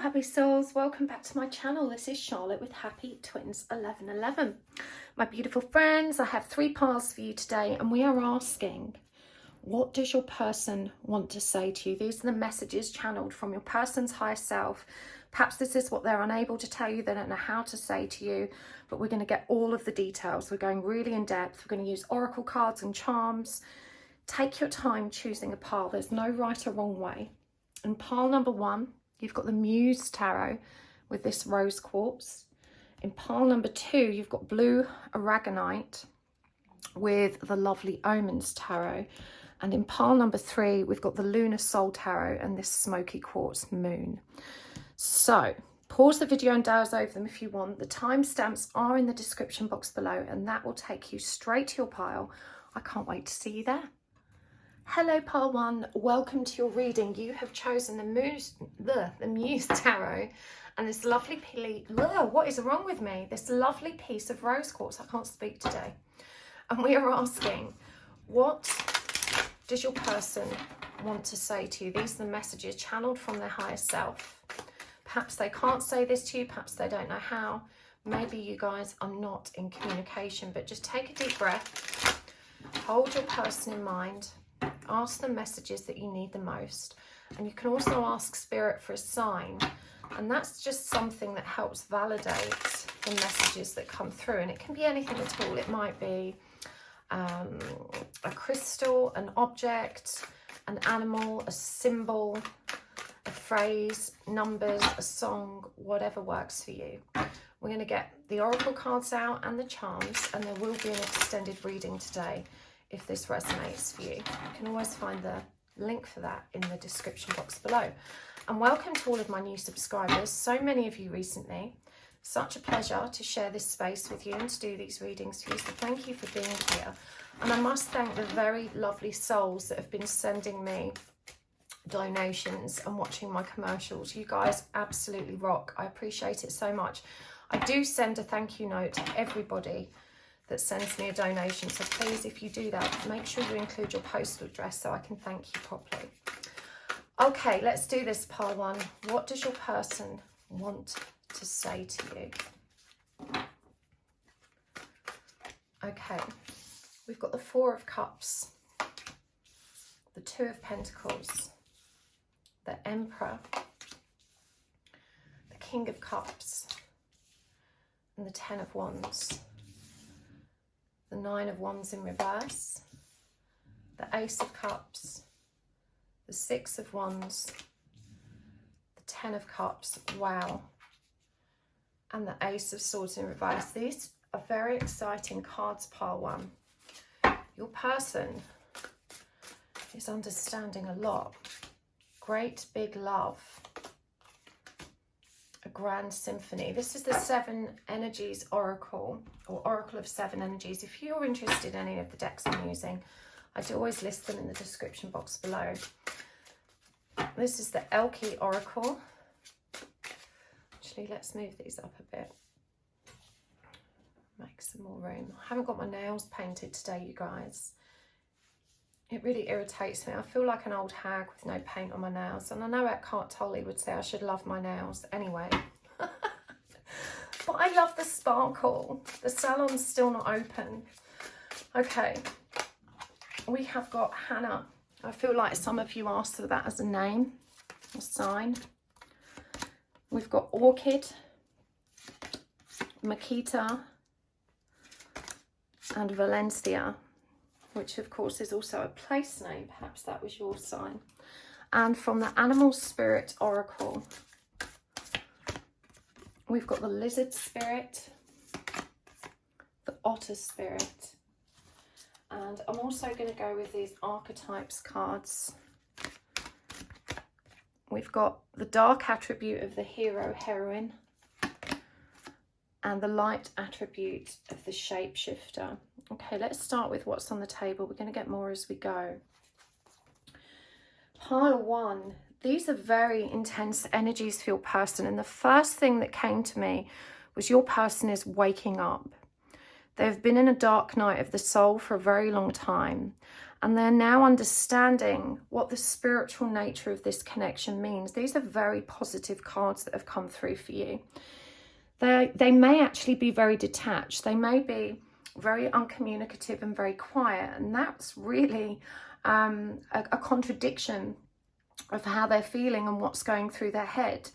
happy souls, welcome back to my channel. This is Charlotte with Happy Twins 1111. My beautiful friends, I have 3 piles for you today, and we are asking, what does your person want to say to you? These are the messages channeled from your person's higher self. Perhaps this is what they're unable to tell you, they don't know how to say to you, but we're going to get all of the details. We're going really in depth. We're going to use oracle cards and charms. Take your time choosing a pile. There's no right or wrong way. In pile number 1, you've got the Muse tarot with this rose quartz. In pile number 2, you've got blue aragonite with the lovely Omens tarot. And in pile number 3, we've got the lunar soul tarot and this smoky quartz moon. So pause the video and doze over them if you want. The timestamps are in the description box below, and that will take you straight to your pile. I can't wait to see you there. Hello pile 1, welcome to your reading. You have chosen the Muse tarot and this lovely what is wrong with me? This lovely piece of rose quartz. I can't speak today. And we are asking, what does your person want to say to you? These are the messages channeled from their higher self. Perhaps they can't say this to you, perhaps they don't know how. Maybe you guys are not in communication, but just take a deep breath, hold your person in mind. Ask the messages that you need the most, and you can also ask spirit for a sign, and that's just something that helps validate the messages that come through. And it can be anything at all. It might be a crystal, an object, an animal, a symbol, a phrase, numbers, a song, whatever works for you. We're going to get the oracle cards out and the charms, and there will be an extended reading today if this resonates for you. You can always find the link for that in the description box below. And welcome to all of my new subscribers. So many of you recently. Such a pleasure to share this space with you and to do these readings for you. So thank you for being here. And I must thank the very lovely souls that have been sending me donations and watching my commercials. You guys absolutely rock. I appreciate it so much. I do send a thank you note to everybody that sends me a donation, so please, if you do that, make sure you include your postal address so I can thank you properly. Okay, let's do this, pile 1. What does your person want to say to you? Okay, we've got the 4 of Cups, the 2 of Pentacles, the Emperor, the King of Cups, and the 10 of Wands. The 9 of Wands in reverse, the Ace of Cups, the 6 of Wands, the 10 of Cups, wow, and the Ace of Swords in reverse. These are very exciting cards, pile 1. Your person is understanding a lot. Great big love. A grand symphony. This is the 7 energies oracle, or oracle of 7 energies. If you're interested in any of the decks I'm using, I do always list them in the description box below. This is the Elke oracle. Actually, let's move these up a bit, make some more room. I haven't got my nails painted today, you guys. It really irritates me. I feel like an old hag with no paint on my nails. And I know Eckhart Tolle would say I should love my nails anyway. But I love the sparkle. The salon's still not open. Okay. We have got Hannah. I feel like some of you asked for that as a name, a sign. We've got Orchid, Makita, and Valencia, which of course is also a place name. Perhaps that was your sign. And from the Animal Spirit Oracle, we've got the Lizard Spirit, the Otter Spirit, and I'm also going to go with these Archetypes cards. We've got the dark attribute of the hero, heroine, and the light attribute of the shapeshifter. Okay, let's start with what's on the table. We're going to get more as we go. Pile 1. These are very intense energies for your person. And the first thing that came to me was your person is waking up. They've been in a dark night of the soul for a very long time, and they're now understanding what the spiritual nature of this connection means. These are very positive cards that have come through for you. They may actually be very detached. They may be very uncommunicative and very quiet, and that's really a contradiction of how they're feeling and what's going through their head.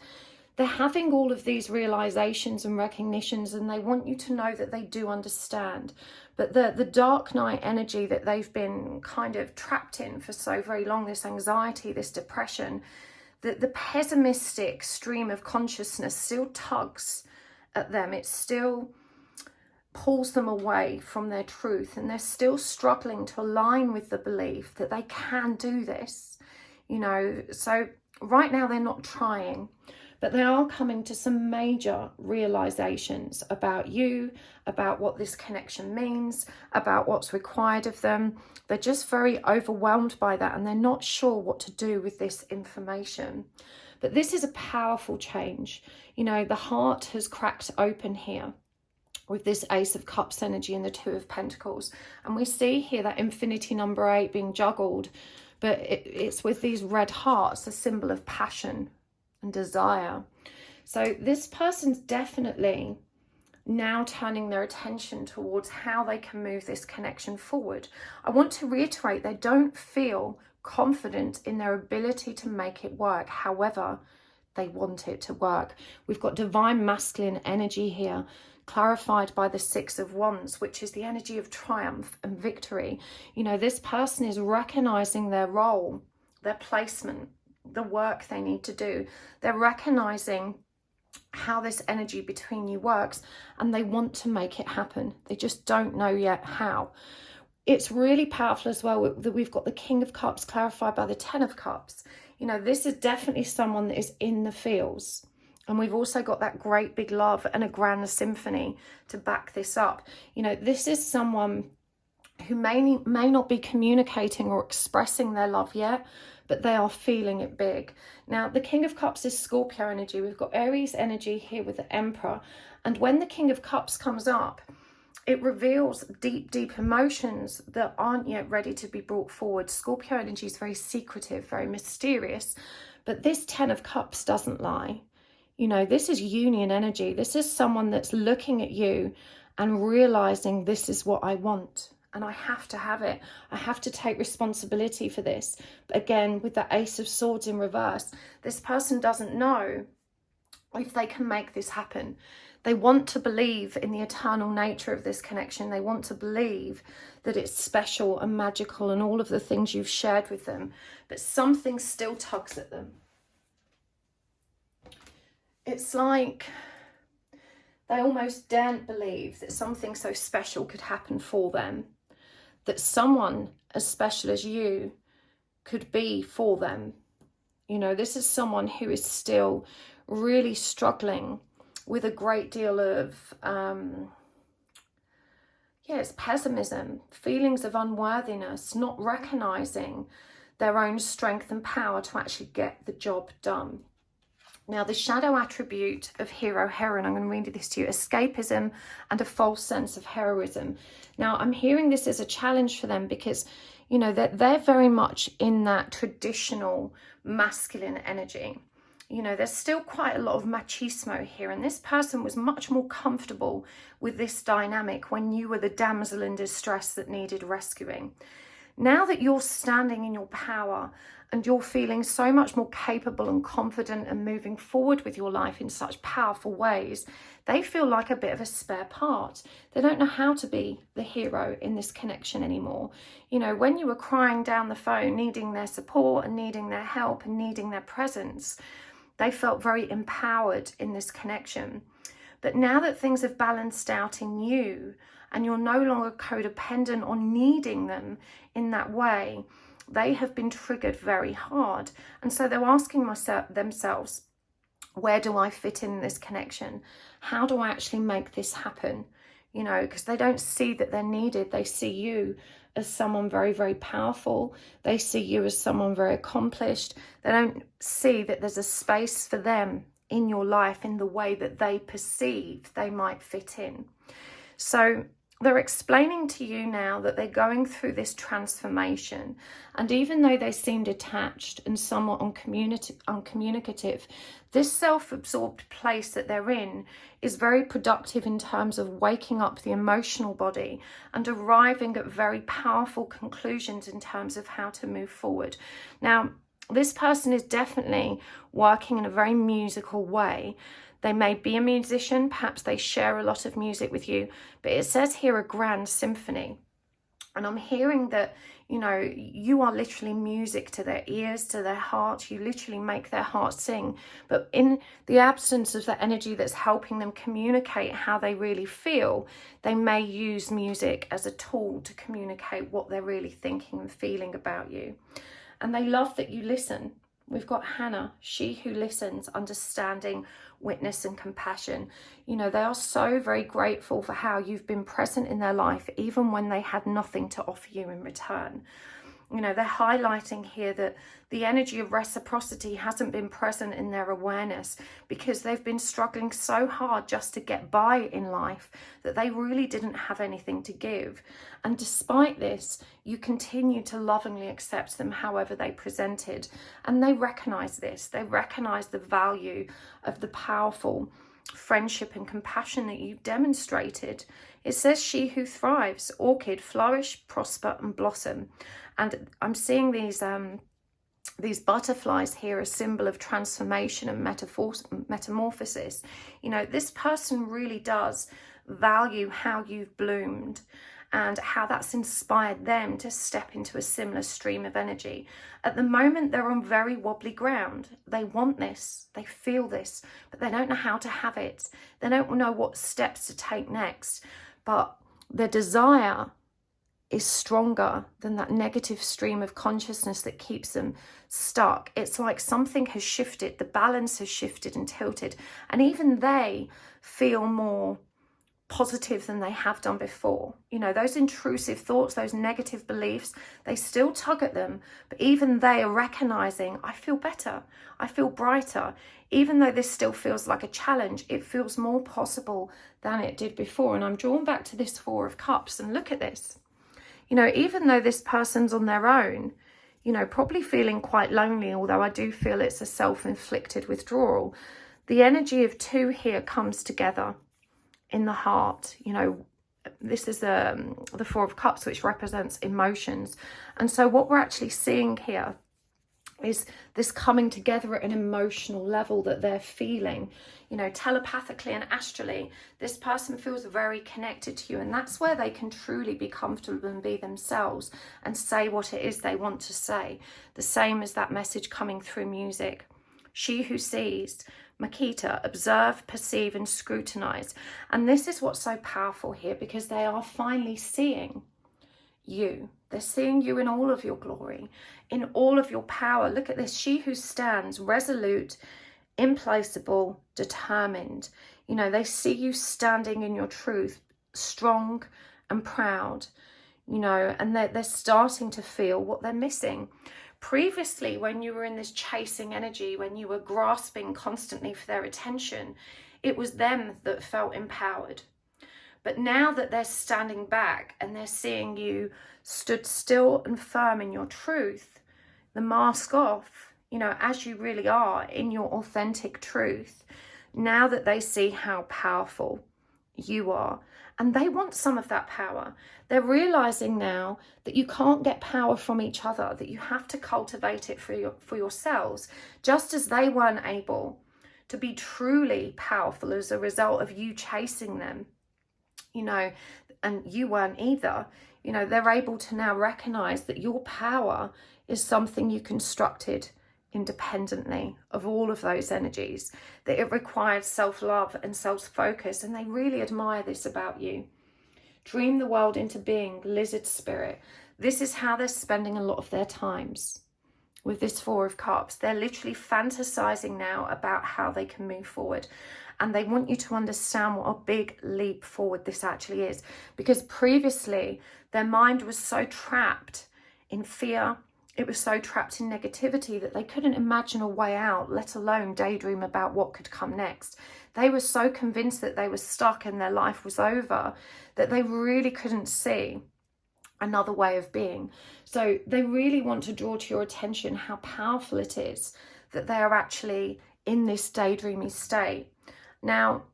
They're having all of these realizations and recognitions, and they want you to know that they do understand. But the dark night energy that they've been kind of trapped in for so very long, this anxiety, this depression, the pessimistic stream of consciousness still tugs at them. It still pulls them away from their truth, and they're still struggling to align with the belief that they can do this, you know. So right now they're not trying, but they are coming to some major realizations about you, about what this connection means, about what's required of them. They're just very overwhelmed by that, and they're not sure what to do with this information. But this is a powerful change. You know, the heart has cracked open here with this Ace of Cups energy and the Two of Pentacles. And we see here that infinity number 8 being juggled, but it's with these red hearts, a symbol of passion and desire. So this person's definitely now turning their attention towards how they can move this connection forward. I want to reiterate, they don't feel confident in their ability to make it work. However, they want it to work. We've got divine masculine energy here, clarified by the Six of Wands, which is the energy of triumph and victory. You know, this person is recognizing their role, their placement, the work they need to do. They're recognizing how this energy between you works, and they want to make it happen. They just don't know yet how. It's really powerful as well that we've got the King of Cups clarified by the Ten of Cups. You know, this is definitely someone that is in the feels. And we've also got that great big love and a grand symphony to back this up. You know, this is someone who may not be communicating or expressing their love yet, but they are feeling it big. Now, the King of Cups is Scorpio energy. We've got Aries energy here with the Emperor. And when the King of Cups comes up, it reveals deep, deep emotions that aren't yet ready to be brought forward. Scorpio energy is very secretive, very mysterious. But this Ten of Cups doesn't lie. You know, this is union energy. This is someone that's looking at you and realizing this is what I want. And I have to have it. I have to take responsibility for this. But again, with the Ace of Swords in reverse, this person doesn't know if they can make this happen. They want to believe in the eternal nature of this connection. They want to believe that it's special and magical and all of the things you've shared with them. But something still tugs at them. It's like they almost daren't believe that something so special could happen for them, that someone as special as you could be for them. You know, this is someone who is still really struggling with a great deal of, it's pessimism, feelings of unworthiness, not recognizing their own strength and power to actually get the job done. Now, the shadow attribute of hero-heroine, I'm going to read this to you, escapism and a false sense of heroism. Now, I'm hearing this as a challenge for them because, you know, they're very much in that traditional masculine energy. You know, there's still quite a lot of machismo here, and this person was much more comfortable with this dynamic when you were the damsel in distress that needed rescuing. Now that you're standing in your power and you're feeling so much more capable and confident and moving forward with your life in such powerful ways, they feel like a bit of a spare part. They don't know how to be the hero in this connection anymore. You know, when you were crying down the phone, needing their support and needing their help and needing their presence, they felt very empowered in this connection. But now that things have balanced out in you and you're no longer codependent on needing them in that way, they have been triggered very hard. And so they're asking themselves, where do I fit in this connection? How do I actually make this happen? You know, because they don't see that they're needed. They see you as someone very, very powerful. They see you as someone very accomplished. They don't see that there's a space for them in your life in the way that they perceive they might fit in. So they're explaining to you now that they're going through this transformation. And even though they seem detached and somewhat uncommunicative, this self-absorbed place that they're in is very productive in terms of waking up the emotional body and arriving at very powerful conclusions in terms of how to move forward. Now, this person is definitely working in a very musical way. They may be a musician, perhaps they share a lot of music with you, but it says here a grand symphony. And I'm hearing that, you know, you are literally music to their ears, to their heart. You literally make their heart sing. But in the absence of the energy that's helping them communicate how they really feel, they may use music as a tool to communicate what they're really thinking and feeling about you. And they love that you listen. We've got Hannah, she who listens, understanding, witness and compassion. You know, they are so very grateful for how you've been present in their life, even when they had nothing to offer you in return. You know, they're highlighting here that the energy of reciprocity hasn't been present in their awareness because they've been struggling so hard just to get by in life that they really didn't have anything to give. And despite this, you continue to lovingly accept them however they presented. And they recognize this. They recognize the value of the powerful friendship and compassion that you've demonstrated. It says, she who thrives, orchid, flourish, prosper and blossom. And I'm seeing these butterflies here, a symbol of transformation and metamorphosis. You know, this person really does value how you've bloomed and how that's inspired them to step into a similar stream of energy. At the moment, they're on very wobbly ground. They want this, they feel this, but they don't know how to have it. They don't know what steps to take next. But their desire is stronger than that negative stream of consciousness that keeps them stuck. It's like something has shifted, the balance has shifted and tilted, and even they feel more positive than they have done before. You know, those intrusive thoughts, those negative beliefs, they still tug at them, but even they are recognizing, I feel better, I feel brighter. Even though this still feels like a challenge, it feels more possible than it did before. And I'm drawn back to this Four of Cups, and look at this. You know, even though this person's on their own, you know, probably feeling quite lonely, although I do feel it's a self-inflicted withdrawal, the energy of two here comes together in the heart. You know, this is the Four of Cups, which represents emotions. And so what we're actually seeing here is this coming together at an emotional level that they're feeling, you know, telepathically and astrally. This person feels very connected to you, and that's where they can truly be comfortable and be themselves and say what it is they want to say. The same as that message coming through music. She who sees, Makita, observe, perceive and scrutinize. And this is what's so powerful here, because they are finally seeing you. They're seeing you in all of your glory, in all of your power. Look at this. She who stands, resolute, implacable, determined. You know, they see you standing in your truth, strong and proud, you know, and they're starting to feel what they're missing. Previously, when you were in this chasing energy, when you were grasping constantly for their attention, it was them that felt empowered. But now that they're standing back and they're seeing you stood still and firm in your truth, the mask off, you know, as you really are in your authentic truth, now that they see how powerful you are, and they want some of that power. They're realizing now that you can't get power from each other, that you have to cultivate it for yourselves, just as they weren't able to be truly powerful as a result of you chasing them, you know, and you weren't either. You know, they're able to now recognize that your power is something you constructed independently of all of those energies, that it required self-love and self-focus, and they really admire this about you. Dream the world into being, lizard spirit. This is how they're spending a lot of their times with this Four of Cups. They're literally fantasizing now about how they can move forward, and they want you to understand what a big leap forward this actually is, because previously their mind was so trapped in fear, it was so trapped in negativity that they couldn't imagine a way out, let alone daydream about what could come next. They were so convinced that they were stuck and their life was over that they really couldn't see another way of being. So they really want to draw to your attention how powerful it is that they are actually in this daydreamy state. Now,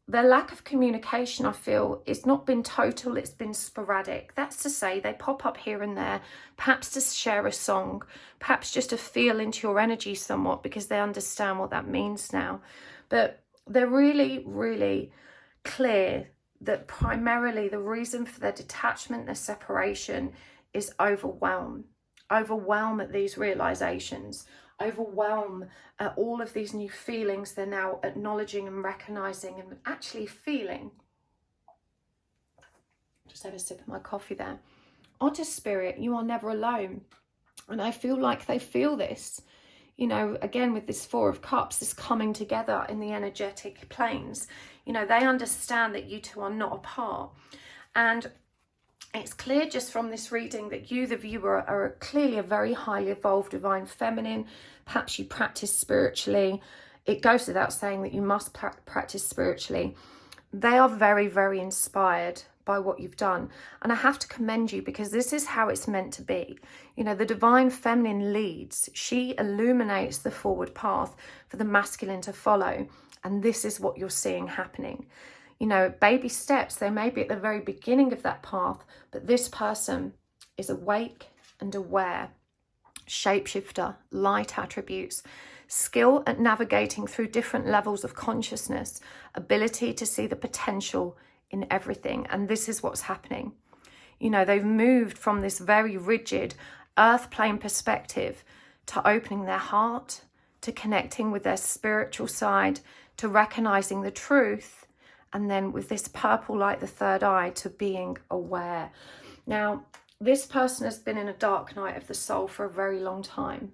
their lack of communication, I feel, it's not been total, it's been sporadic. That's to say, they pop up here and there, perhaps to share a song, perhaps just to feel into your energy somewhat because they understand what that means now. But they're really, really clear that primarily the reason for their detachment, their separation, is overwhelm at these realizations, overwhelm at all of these new feelings they're now acknowledging and recognizing and actually feeling. Just have a sip of my coffee there. Otter spirit, you are never alone. And I feel like they feel this, you know, again with this Four of Cups, this coming together in the energetic planes. You know, they understand that you two are not apart. And it's clear just from this reading that you, the viewer, are clearly a very highly evolved divine feminine. Perhaps you practice spiritually. It goes without saying that you must practice spiritually. They are very, very inspired by what you've done. And I have to commend you because this is how it's meant to be. You know, the divine feminine leads. She illuminates the forward path for the masculine to follow. And this is what you're seeing happening. You know, baby steps, they may be at the very beginning of that path, but this person is awake and aware. Shapeshifter, light attributes, skill at navigating through different levels of consciousness, ability to see the potential in everything. And this is what's happening. You know, they've moved from this very rigid earth plane perspective to opening their heart, to connecting with their spiritual side, to recognizing the truth. And then with this purple light, the third eye, to being aware. Now, this person has been in a dark night of the soul for a very long time.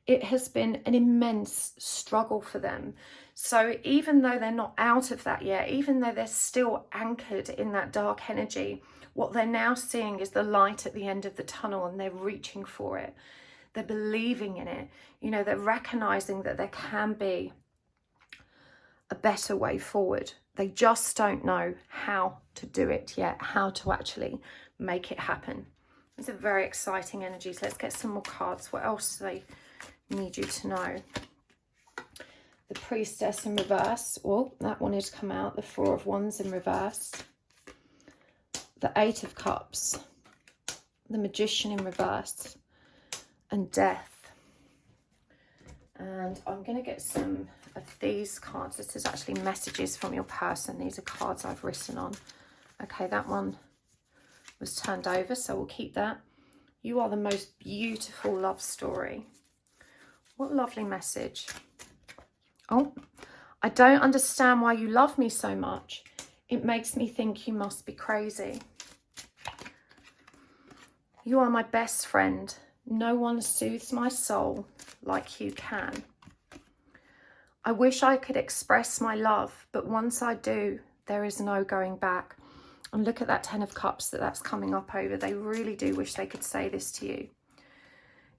It has been an immense struggle for them. So even though they're not out of that yet, even though they're still anchored in that dark energy, what they're now seeing is the light at the end of the tunnel, and they're reaching for it. They're believing in it. You know, they're recognizing that there can be a better way forward. They just don't know how to do it yet, how to actually make it happen. These are very exciting energies. Let's get some more cards. What else do they need you to know? The Priestess in reverse. Oh, that wanted to come out. The Four of Wands in reverse. The Eight of Cups. The Magician in reverse. And Death. And I'm going to get some of these cards. This is actually messages from your person. These are cards I've written on. Okay, that one was turned over, so we'll keep that. You are the most beautiful love story. What a lovely message. Oh, I don't understand why you love me so much. It makes me think you must be crazy. You are my best friend. No one soothes my soul like you can. I wish I could express my love, but once I do, there is no going back. And look at that Ten of Cups that's coming up over. They really do wish they could say this to you.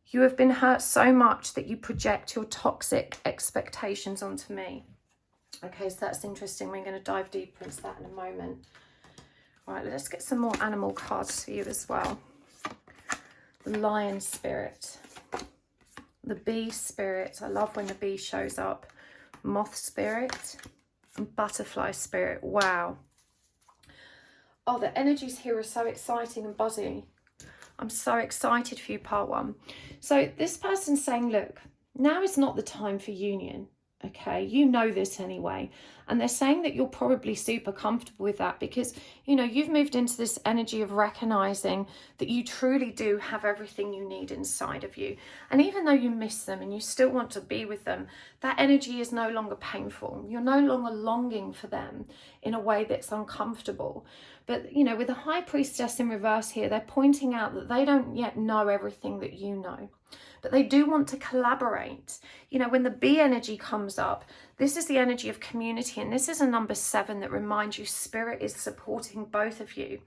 You have been hurt so much that you project your toxic expectations onto me. Okay, so that's interesting. We're going to dive deeper into that in a moment. All right, let's get some more animal cards for you as well. The Lion Spirit. The Bee Spirit. I love when the bee shows up. Moth Spirit. And Butterfly Spirit. Wow. Oh, the energies here are so exciting and buzzy. I'm so excited for you, part one. So this person's saying, look, now is not the time for union. Okay, you know this anyway. And they're saying that you're probably super comfortable with that because, you know, you've moved into this energy of recognizing that you truly do have everything you need inside of you. And even though you miss them and you still want to be with them, that energy is no longer painful. You're no longer longing for them in a way that's uncomfortable. But, you know, with the High Priestess in reverse here, they're pointing out that they don't yet know everything that you know. But they do want to collaborate. You know, when the bee energy comes up, this is the energy of community. And this is a number 7 that reminds you spirit is supporting both of you.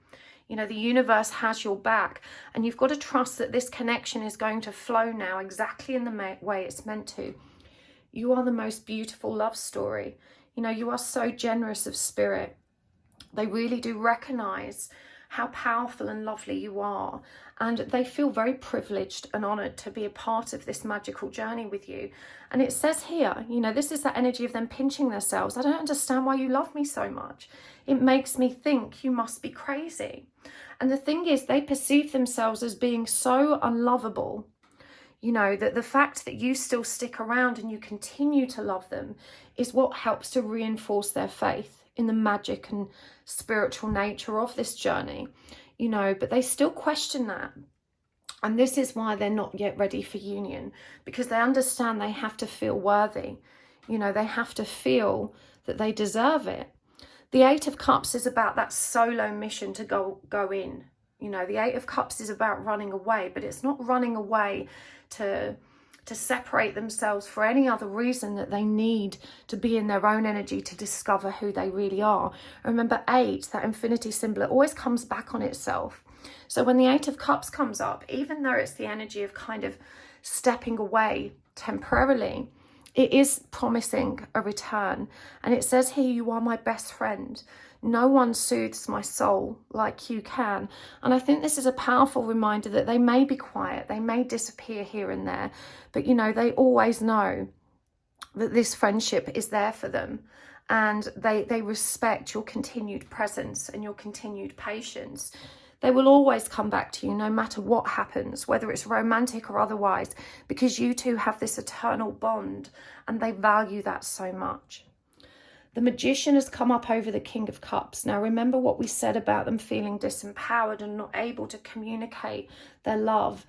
You know, the universe has your back, and you've got to trust that this connection is going to flow now exactly in the way it's meant to. You are the most beautiful love story. You know, you are so generous of spirit. They really do recognize how powerful and lovely you are, and they feel very privileged and honored to be a part of this magical journey with you. And it says here, you know, this is that energy of them pinching themselves. I don't understand why you love me so much. It makes me think you must be crazy. And the thing is, they perceive themselves as being so unlovable, you know, that the fact that you still stick around and you continue to love them is what helps to reinforce their faith in the magic and spiritual nature of this journey, you know, but they still question that. And this is why they're not yet ready for union, because they understand they have to feel worthy. You know, they have to feel that they deserve it. The Eight of Cups is about that solo mission to go in. You know, the Eight of Cups is about running away, but it's not running away to separate themselves for any other reason that they need to be in their own energy to discover who they really are. Remember, 8, that infinity symbol, it always comes back on itself. So when the Eight of Cups comes up, even though it's the energy of kind of stepping away temporarily, it is promising a return. And it says here, you are my best friend. No one soothes my soul like you can. And I think this is a powerful reminder that they may be quiet, they may disappear here and there, but you know, they always know that this friendship is there for them, and they respect your continued presence and your continued patience. They will always come back to you no matter what happens, whether it's romantic or otherwise, because you two have this eternal bond and they value that so much. The Magician has come up over the King of Cups. Now, remember what we said about them feeling disempowered and not able to communicate their love.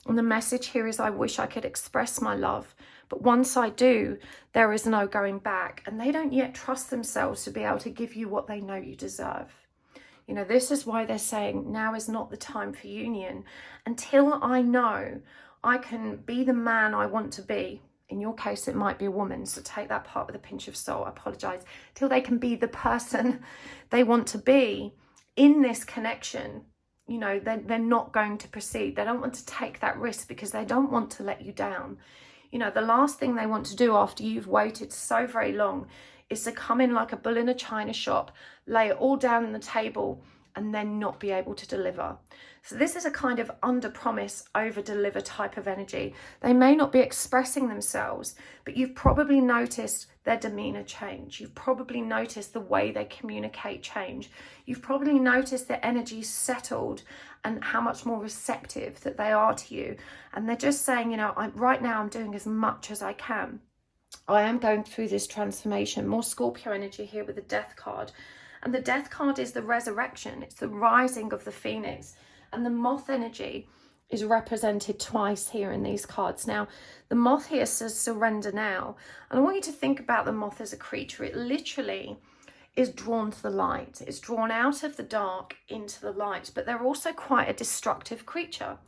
And the message here is, I wish I could express my love, but once I do, there is no going back. And they don't yet trust themselves to be able to give you what they know you deserve. You know, this is why they're saying now is not the time for union until I know I can be the man I want to be. In your case, it might be a woman, so take that part with a pinch of salt. I apologise. Till they can be the person they want to be in this connection, you know, they're not going to proceed. They don't want to take that risk because they don't want to let you down. You know, the last thing they want to do after you've waited so very long is to come in like a bull in a china shop, lay it all down on the table, and then not be able to deliver. So this is a kind of under promise, over deliver type of energy. They may not be expressing themselves, but you've probably noticed their demeanor change. You've probably noticed the way they communicate change. You've probably noticed their energy settled and how much more receptive that they are to you. And they're just saying, you know, right now I'm doing as much as I can. I am going through this transformation. More Scorpio energy here with the Death card. And the Death card is the resurrection. It's the rising of the phoenix. And the Moth energy is represented twice here in these cards. Now, the Moth here says surrender now. And I want you to think about the Moth as a creature. It literally is drawn to the light. It's drawn out of the dark into the light. But they're also quite a destructive creature.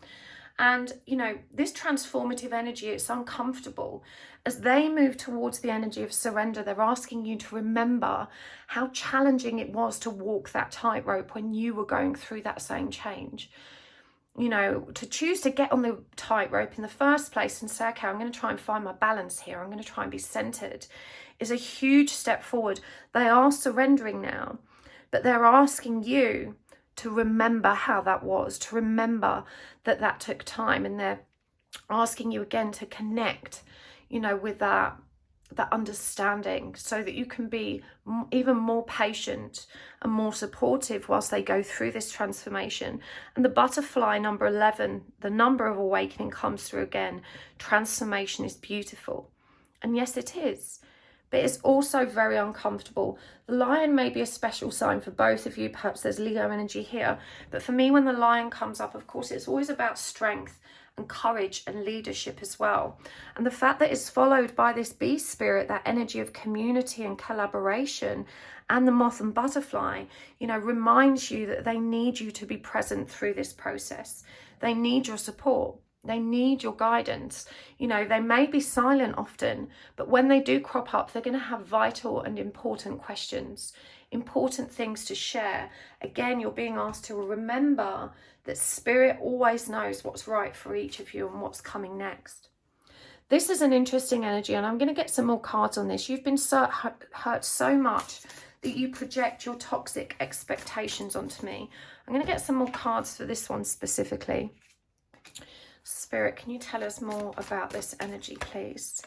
And, you know, this transformative energy, it's uncomfortable. As they move towards the energy of surrender, they're asking you to remember how challenging it was to walk that tightrope when you were going through that same change. You know, to choose to get on the tightrope in the first place and say, okay, I'm going to try and find my balance here. I'm going to try and be centered, is a huge step forward. They are surrendering now, but they're asking you to remember how that was, to remember that that took time, and they're asking you again to connect, you know, with that understanding so that you can be even more patient and more supportive whilst they go through this transformation. And the butterfly, number 11, the number of awakening, comes through again. Transformation is beautiful. And yes, it is. But it's also very uncomfortable. The lion may be a special sign for both of you. Perhaps there's Leo energy here. But for me, when the lion comes up, of course, it's always about strength and courage and leadership as well. And the fact that it's followed by this beast spirit, that energy of community and collaboration, and the moth and butterfly, you know, reminds you that they need you to be present through this process. They need your support. They need your guidance. You know, they may be silent often, but when they do crop up, they're going to have vital and important questions. important things to share. Again, you're being asked to remember that Spirit always knows what's right for each of you and what's coming next. This is an interesting energy, and I'm going to get some more cards on this. You've been hurt so much that you project your toxic expectations onto me. I'm going to get some more cards for this one specifically. Spirit, can you tell us more about this energy, please?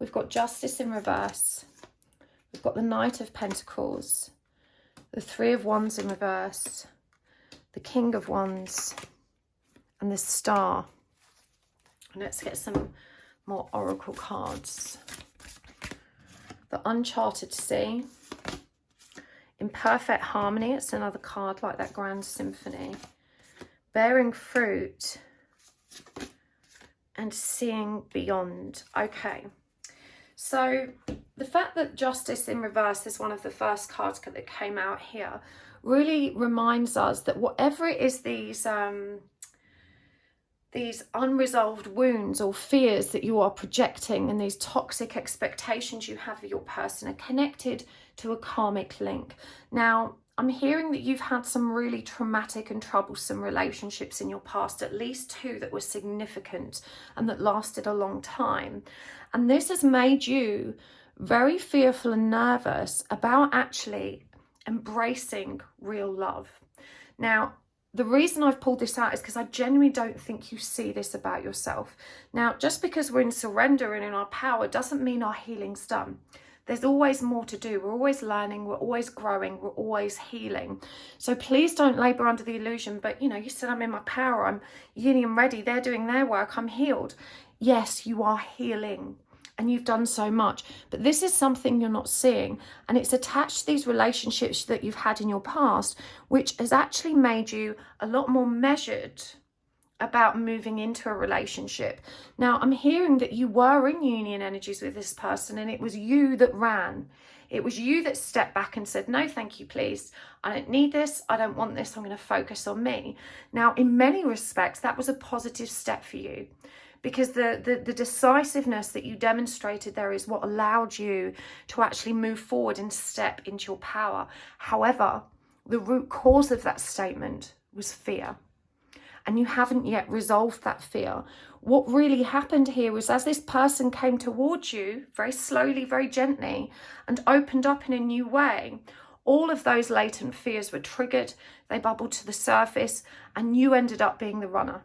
We've got Justice in reverse. We've got the Knight of Pentacles, the Three of Wands in reverse, the King of Wands, and the Star. Let's get some more oracle cards. The Uncharted Sea, in perfect harmony. It's another card like that Grand Symphony. Bearing fruit and seeing beyond. Okay, so the fact that Justice in reverse is one of the first cards that came out here really reminds us that whatever it is, these unresolved wounds or fears that you are projecting and these toxic expectations you have of your person are connected to a karmic link. Now, I'm hearing that you've had some really traumatic and troublesome relationships in your past, at least 2 that were significant and that lasted a long time. And this has made you very fearful and nervous about actually embracing real love. Now, the reason I've pulled this out is because I genuinely don't think you see this about yourself. Now, just because we're in surrender and in our power doesn't mean our healing's done. There's always more to do. We're always learning. We're always growing. We're always healing. So please don't labour under the illusion, but, you know, you said I'm in my power. I'm uni and ready. They're doing their work. I'm healed. Yes, you are healing. And you've done so much, but this is something you're not seeing, and it's attached to these relationships that you've had in your past, which has actually made you a lot more measured about moving into a relationship. Now, I'm hearing that you were in union energies with this person, and it was you that ran. It was you that stepped back and said, no, thank you, please. I don't need this. I don't want this. I'm going to focus on me. Now, in many respects, that was a positive step for you, because the decisiveness that you demonstrated there is what allowed you to actually move forward and step into your power. However, the root cause of that statement was fear, and you haven't yet resolved that fear. What really happened here was, as this person came towards you very slowly, very gently, and opened up in a new way, all of those latent fears were triggered, they bubbled to the surface, and you ended up being the runner.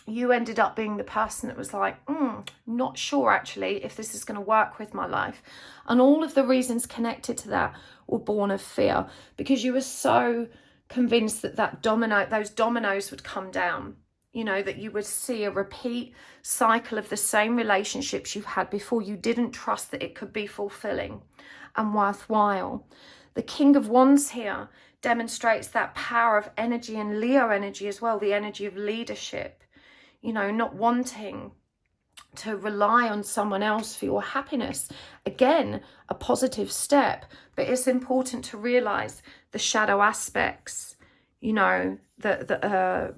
You ended up being the person that was like, not sure actually if this is going to work with my life. And all of the reasons connected to that were born of fear, because you were so convinced that those dominoes would come down, you know, that you would see a repeat cycle of the same relationships you've had before. You didn't trust that it could be fulfilling and worthwhile. The King of Wands here demonstrates that power of energy, and Leo energy as well, the energy of leadership. You know, not wanting to rely on someone else for your happiness. Again, a positive step, but it's important to realize the shadow aspects, you know, that are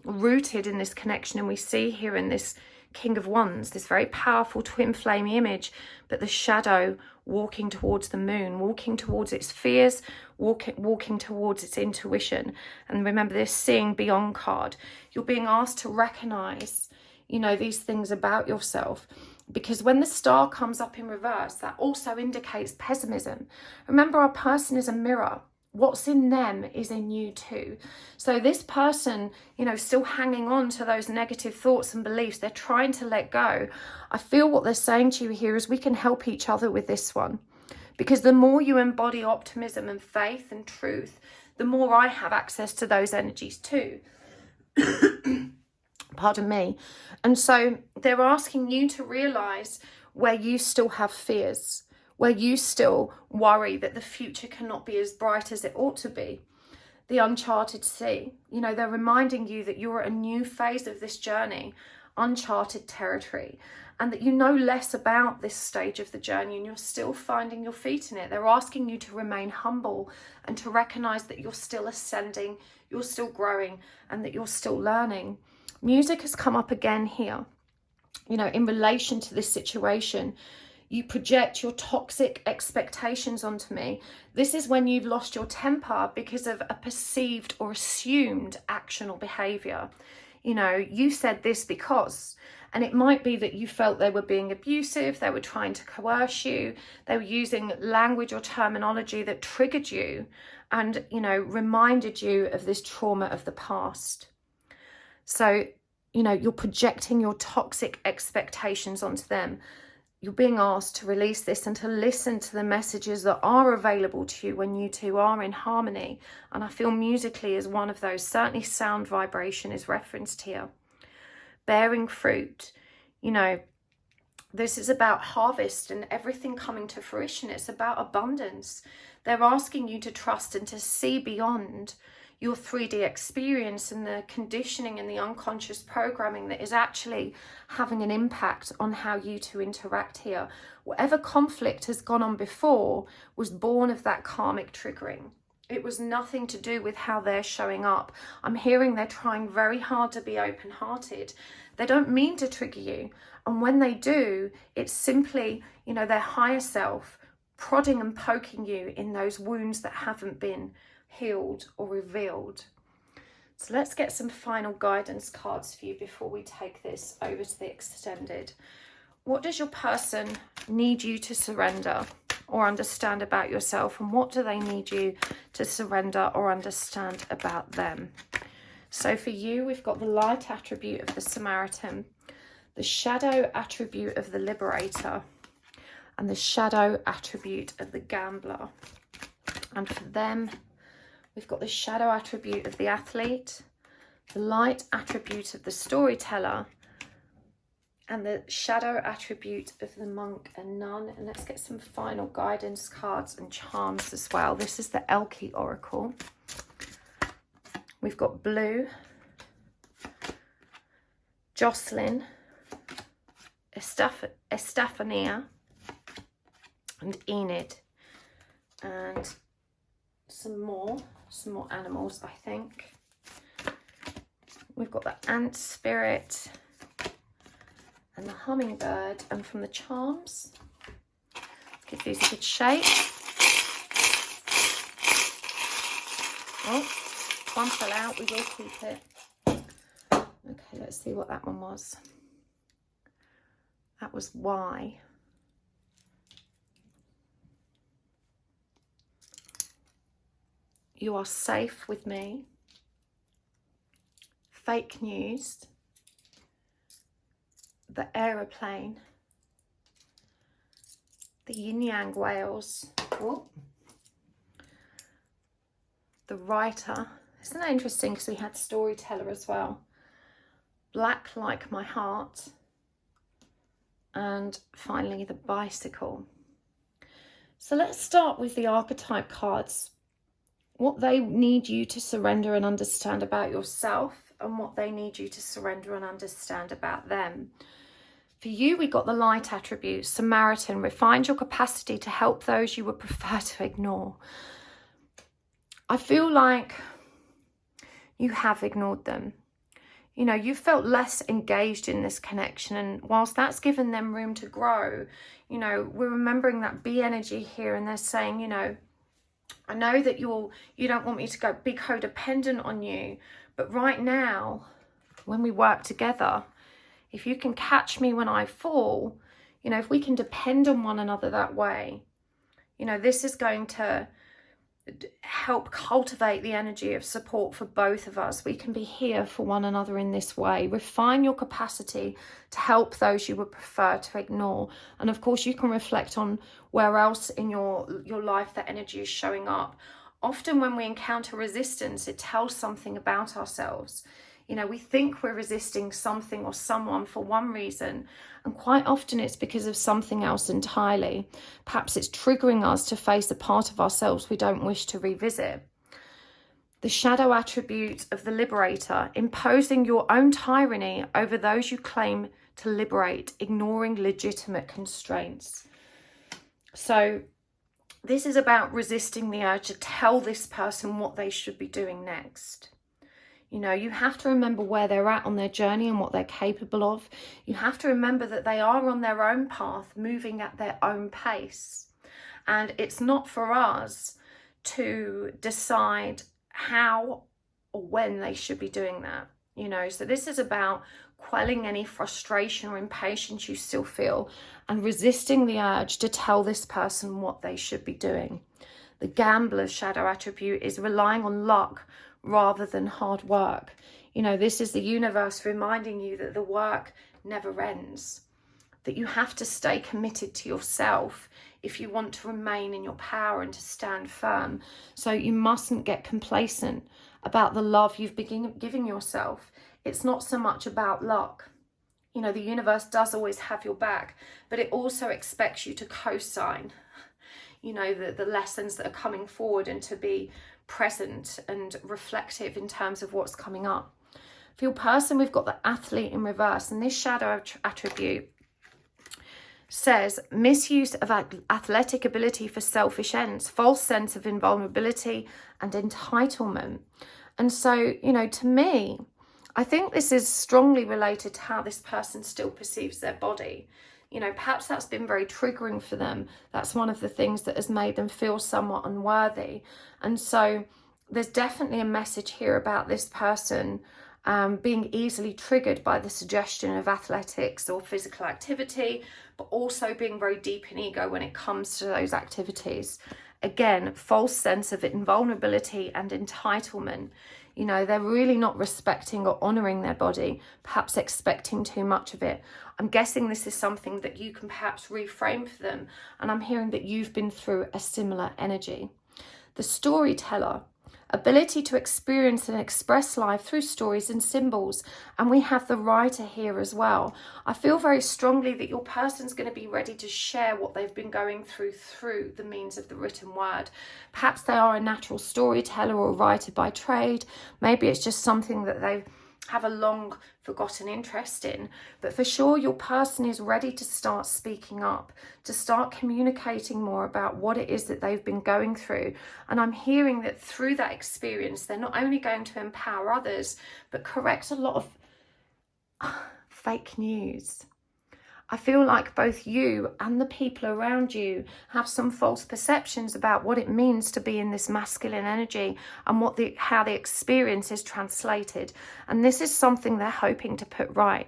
rooted in this connection. And we see here in this King of Wands, this very powerful twin flame image, but the shadow walking towards the moon, walking towards its fears, walking towards its intuition. And remember this seeing beyond card. You're being asked to recognize, you know, these things about yourself, because when the star comes up in reverse, that also indicates pessimism. Remember, our person is a mirror. What's in them is in you too. So this person, you know, still hanging on to those negative thoughts and beliefs, they're trying to let go. I feel what they're saying to you here is we can help each other with this one, because the more you embody optimism and faith and truth, the more I have access to those energies too. Pardon me. And so they're asking you to realize where you still have fears, where you still worry that the future cannot be as bright as it ought to be. The Uncharted Sea, you know, they're reminding you that you're at a new phase of this journey, uncharted territory, and that you know less about this stage of the journey and you're still finding your feet in it. They're asking you to remain humble and to recognize that you're still ascending, you're still growing, and that you're still learning. Music has come up again here, you know, in relation to this situation. You project your toxic expectations onto me. This is when you've lost your temper because of a perceived or assumed action or behavior. You know, you said this because, and it might be that you felt they were being abusive, they were trying to coerce you, they were using language or terminology that triggered you and, you know, reminded you of this trauma of the past. So, you know, you're projecting your toxic expectations onto them. You're being asked to release this and to listen to the messages that are available to you when you two are in harmony. And I feel musically is one of those. Certainly sound vibration is referenced here. Bearing fruit. You know, this is about harvest and everything coming to fruition. It's about abundance. They're asking you to trust and to see beyond your 3D experience and the conditioning and the unconscious programming that is actually having an impact on how you two interact here. Whatever conflict has gone on before was born of that karmic triggering. It was nothing to do with how they're showing up. I'm hearing they're trying very hard to be open-hearted. They don't mean to trigger you. And when they do, it's simply, you know, their higher self prodding and poking you in those wounds that haven't been healed or revealed. So let's get some final guidance cards for you before we take this over to the extended. What does your person need you to surrender or understand about yourself, and what do they need you to surrender or understand about them? So for you, we've got the light attribute of the Samaritan, the shadow attribute of the liberator, and the shadow attribute of the gambler. And for them, we've got the shadow attribute of the athlete, the light attribute of the storyteller, and the shadow attribute of the monk and nun. And let's get some final guidance cards and charms as well. This is the Elke Oracle. We've got Blue, Jocelyn, Estefania, and Enid. And some more animals, I think. We've got the ant spirit and the hummingbird. And from the charms, let's give these a good shake. Oh, one fell out, we will keep it. Okay, let's see what that one was. That was Y. You are safe with me. Fake news. The aeroplane. The yin yang whales. Oh. The writer. Isn't that interesting, because we had storyteller as well. Black like my heart. And finally the bicycle. So let's start with the archetype cards. What they need you to surrender and understand about yourself, and what they need you to surrender and understand about them. For you, we got the light attribute, Samaritan. Refined your capacity to help those you would prefer to ignore. I feel like you have ignored them. You know, you felt less engaged in this connection, and whilst that's given them room to grow, you know, we're remembering that B energy here, and they're saying, you know, I know that you don't want me to be codependent on you, but right now, when we work together, if you can catch me when I fall, you know, if we can depend on one another that way, you know, this is going to help cultivate the energy of support for both of us. We can be here for one another in this way. Refine your capacity to help those you would prefer to ignore. And of course, you can reflect on where else in your life that energy is showing up. Often when we encounter resistance, it tells something about ourselves. You know, we think we're resisting something or someone for one reason, and quite often it's because of something else entirely. Perhaps it's triggering us to face a part of ourselves we don't wish to revisit. The shadow attribute of the liberator, imposing your own tyranny over those you claim to liberate, ignoring legitimate constraints. So this is about resisting the urge to tell this person what they should be doing next. You know, you have to remember where they're at on their journey and what they're capable of. You have to remember that they are on their own path, moving at their own pace. And it's not for us to decide how or when they should be doing that. You know, so this is about quelling any frustration or impatience you still feel and resisting the urge to tell this person what they should be doing. The gambler's shadow attribute is relying on luck rather than hard work. You know, this is the universe reminding you that the work never ends, that you have to stay committed to yourself if you want to remain in your power and to stand firm. So you mustn't get complacent about the love you've been giving yourself. It's not so much about luck. You know, the universe does always have your back, but it also expects you to co-sign, you know, the lessons that are coming forward and to be present and reflective in terms of what's coming up. For your person, we've got the athlete in reverse, and this shadow attribute says misuse of athletic ability for selfish ends, false sense of invulnerability and entitlement. And so, you know, to me, I think this is strongly related to how this person still perceives their body. You know, perhaps that's been very triggering for them. That's one of the things that has made them feel somewhat unworthy. And so there's definitely a message here about this person being easily triggered by the suggestion of athletics or physical activity, but also being very deep in ego when it comes to those activities. Again, false sense of invulnerability and entitlement. You know, they're really not respecting or honouring their body, perhaps expecting too much of it. I'm guessing this is something that you can perhaps reframe for them. And I'm hearing that you've been through a similar energy. The storyteller, ability to experience and express life through stories and symbols. And we have the writer here as well. I feel very strongly that your person's going to be ready to share what they've been going through the means of the written word. Perhaps they are a natural storyteller or a writer by trade. Maybe it's just something that they have a long forgotten interest in, but for sure your person is ready to start speaking up, to start communicating more about what it is that they've been going through. And I'm hearing that through that experience they're not only going to empower others but correct a lot of fake news. I feel like both you and the people around you have some false perceptions about what it means to be in this masculine energy and how the experience is translated. And this is something they're hoping to put right.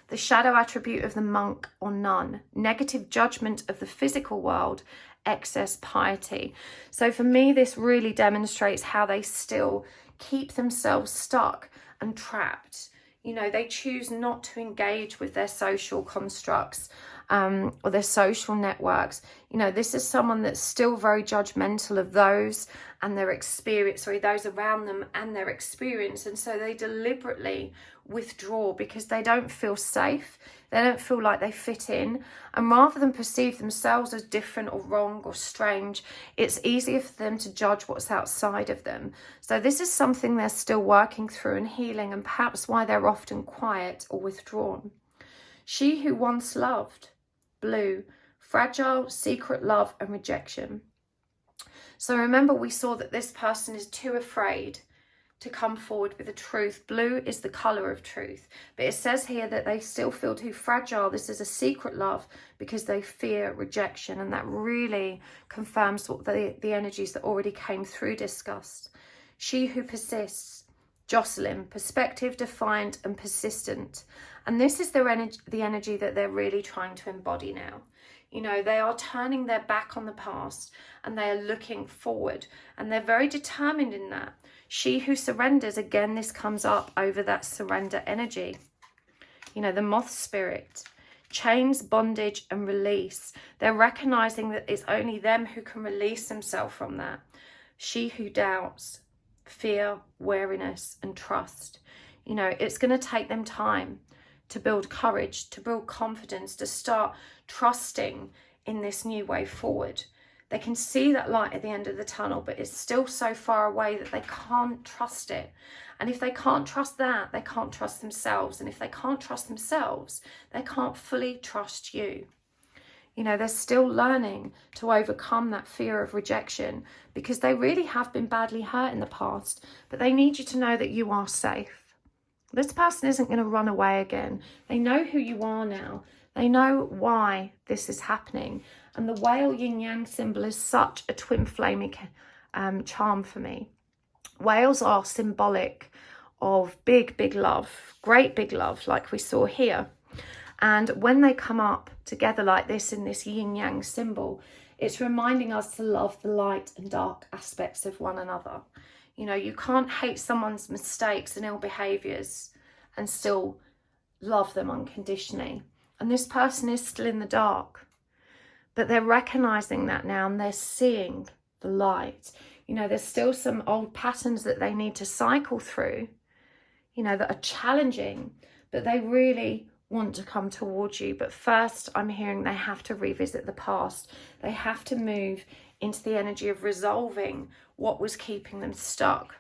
The shadow attribute of the monk or nun, negative judgment of the physical world, excess piety. So for me, this really demonstrates how they still keep themselves stuck and trapped. You know, they choose not to engage with their social constructs or their social networks. You know, this is someone that's still very judgmental of those and their experience, those around them and their experience. And so they deliberately withdraw because they don't feel safe. They don't feel like they fit in. And rather than perceive themselves as different or wrong or strange, it's easier for them to judge what's outside of them. So this is something they're still working through and healing, and perhaps why they're often quiet or withdrawn. She who once loved, blue, fragile, secret love and rejection. So remember, we saw that this person is too afraid to come forward with the truth. Blue is the colour of truth, but it says here that they still feel too fragile. This is a secret love because they fear rejection, and that really confirms what the energies that already came through discussed. She who persists, Jocelyn, perspective, defiant and persistent. And this is the energy that they're really trying to embody now. You know, they are turning their back on the past and they are looking forward, and they're very determined in that. She who surrenders, again, this comes up over that surrender energy. You know, the moth spirit, chains, bondage and release. They're recognizing that it's only them who can release themselves from that. She who doubts, fear, wariness and trust. You know, it's going to take them time to build courage, to build confidence, to start trusting in this new way forward. They can see that light at the end of the tunnel, but it's still so far away that they can't trust it. And if they can't trust that, they can't trust themselves. And if they can't trust themselves, they can't fully trust you. You know, they're still learning to overcome that fear of rejection because they really have been badly hurt in the past. But they need you to know that you are safe. This person isn't going to run away again. They know who you are now. They know why this is happening. And the whale yin-yang symbol is such a twin flaming charm for me. Whales are symbolic of big, big love, great big love, like we saw here. And when they come up together like this in this yin-yang symbol, it's reminding us to love the light and dark aspects of one another. You know, you can't hate someone's mistakes and ill behaviours and still love them unconditionally. And this person is still in the dark, but they're recognising that now and they're seeing the light. You know, there's still some old patterns that they need to cycle through, you know, that are challenging, but they really want to come towards you. But first, I'm hearing they have to revisit the past. They have to move into the energy of resolving what was keeping them stuck.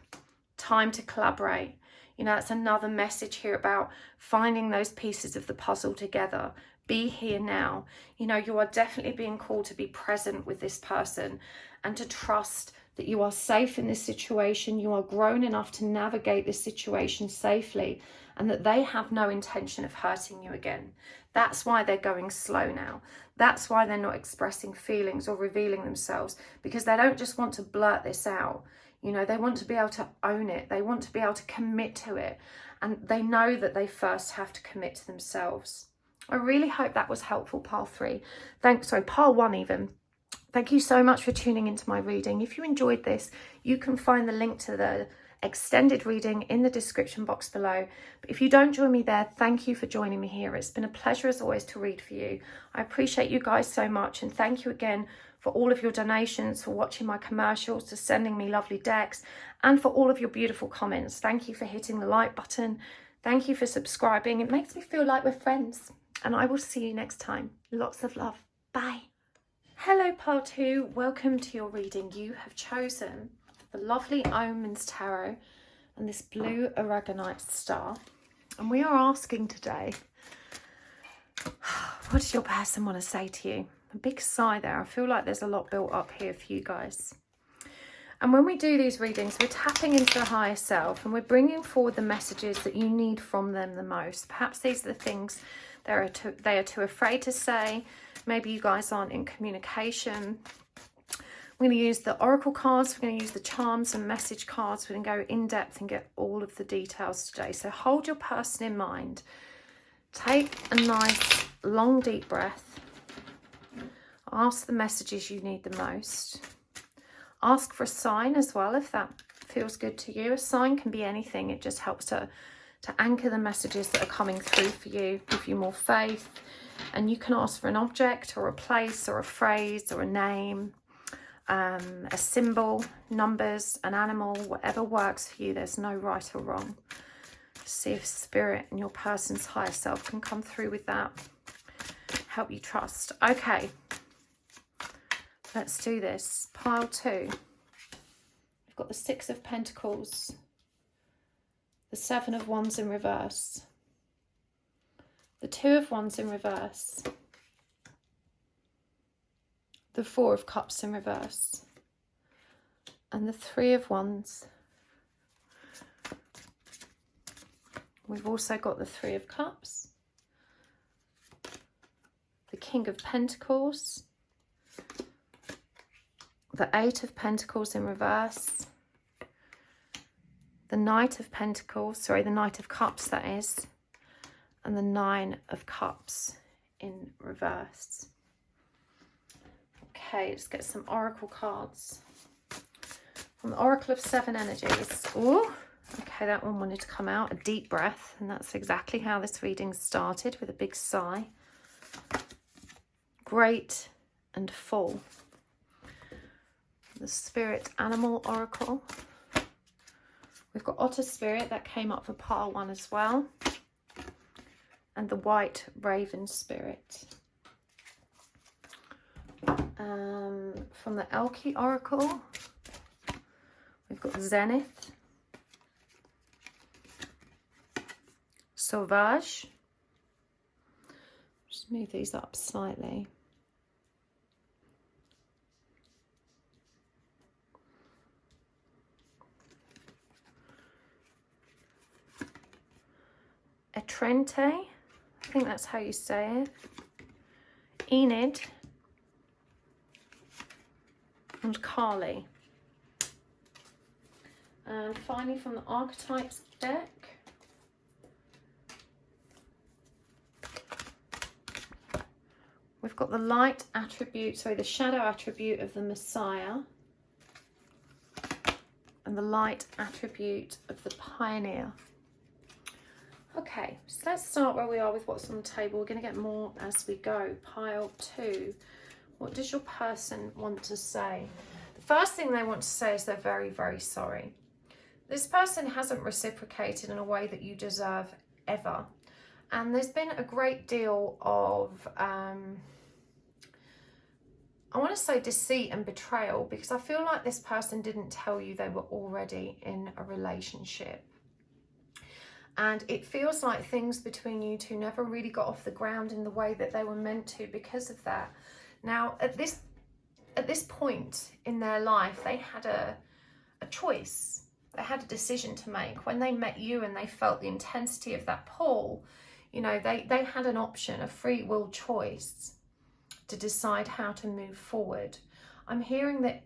Time to collaborate. You know, that's another message here about finding those pieces of the puzzle together. Be here now. You know, you are definitely being called to be present with this person and to trust that you are safe in this situation. You are grown enough to navigate this situation safely and that they have no intention of hurting you again. That's why they're going slow now. That's why they're not expressing feelings or revealing themselves, because they don't just want to blurt this out. You know, they want to be able to own it. They want to be able to commit to it. And they know that they first have to commit to themselves. I really hope that was helpful, pile 3. Pile 1 even. Thank you so much for tuning into my reading. If you enjoyed this, you can find the link to the extended reading in the description box below. But if you don't join me there, thank you for joining me here. It's been a pleasure as always to read for you. I appreciate you guys so much, and thank you again for all of your donations, for watching my commercials, for sending me lovely decks, and for all of your beautiful comments. Thank you for hitting the like button. Thank you for subscribing. It makes me feel like we're friends, and I will see you next time. Lots of love. Bye. Hello, pile 2. Welcome to your reading. You have chosen the lovely Omens Tarot and this blue aragonite star. And we are asking today, what does your person want to say to you? A big sigh there. I feel like there's a lot built up here for you guys. And when we do these readings, we're tapping into the higher self and we're bringing forward the messages that you need from them the most. Perhaps these are the things they are too afraid to say. Maybe you guys aren't in communication. We're going to use the oracle cards. We're going to use the charms and message cards. We're going to go in depth and get all of the details today. So hold your person in mind. Take a nice long deep breath. Ask the messages you need the most. Ask for a sign as well if that feels good to you. A sign can be anything. It just helps to anchor the messages that are coming through for you, give you more faith. And you can ask for an object or a place or a phrase or a name, a symbol, numbers, an animal, whatever works for you. There's no right or wrong. See if spirit and your person's higher self can come through with that. Help you trust. Okay. Let's do this. Pile 2. We've got the 6 of Pentacles, the 7 of Wands in reverse, the 2 of Wands in reverse, the 4 of Cups in reverse, and the 3 of Wands. We've also got the 3 of Cups, the King of Pentacles, the 8 of Pentacles in reverse, the Knight of Pentacles, the Knight of Cups that is, and the 9 of Cups in reverse. Okay, let's get some oracle cards. From the Oracle of 7 Energies. Ooh, okay, that one wanted to come out. A deep breath, and that's exactly how this reading started, with a big sigh. Great and full. The Spirit Animal Oracle. We've got Otter Spirit, that came up for pile 1 as well. And the White Raven Spirit. From the Elky Oracle, we've got Zenith, Sauvage. Just move these up slightly. Trente, I think that's how you say it, Enid, and Kali. And finally from the Archetypes deck, we've got the light attribute, sorry, the shadow attribute of the Messiah, and the light attribute of the Pioneer. Okay, so let's start where we are with what's on the table. We're going to get more as we go. Pile 2. What does your person want to say? The first thing they want to say is they're very, very sorry. This person hasn't reciprocated in a way that you deserve ever. And there's been a great deal of, I want to say deceit and betrayal, because I feel like this person didn't tell you they were already in a relationship. And it feels like things between you two never really got off the ground in the way that they were meant to because of that. Now, at this point in their life, they had a choice. They had a decision to make. When they met you and they felt the intensity of that pull, you know, they had an option, a free will choice to decide how to move forward. I'm hearing that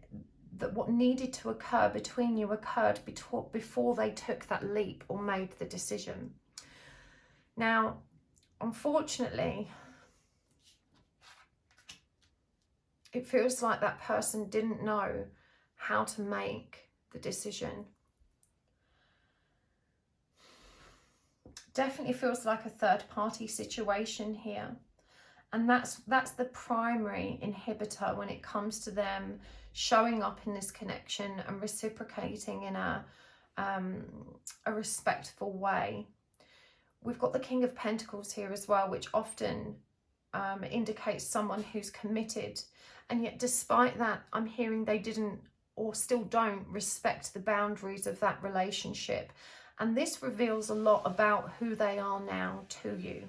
what needed to occur between you occurred before they took that leap or made the decision. Now, unfortunately, it feels like that person didn't know how to make the decision. Definitely feels like a third-party situation here. And that's the primary inhibitor when it comes to them showing up in this connection and reciprocating in a respectful way. We've got the King of Pentacles here as well, which often indicates someone who's committed. And yet despite that, I'm hearing they didn't or still don't respect the boundaries of that relationship. And this reveals a lot about who they are now to you.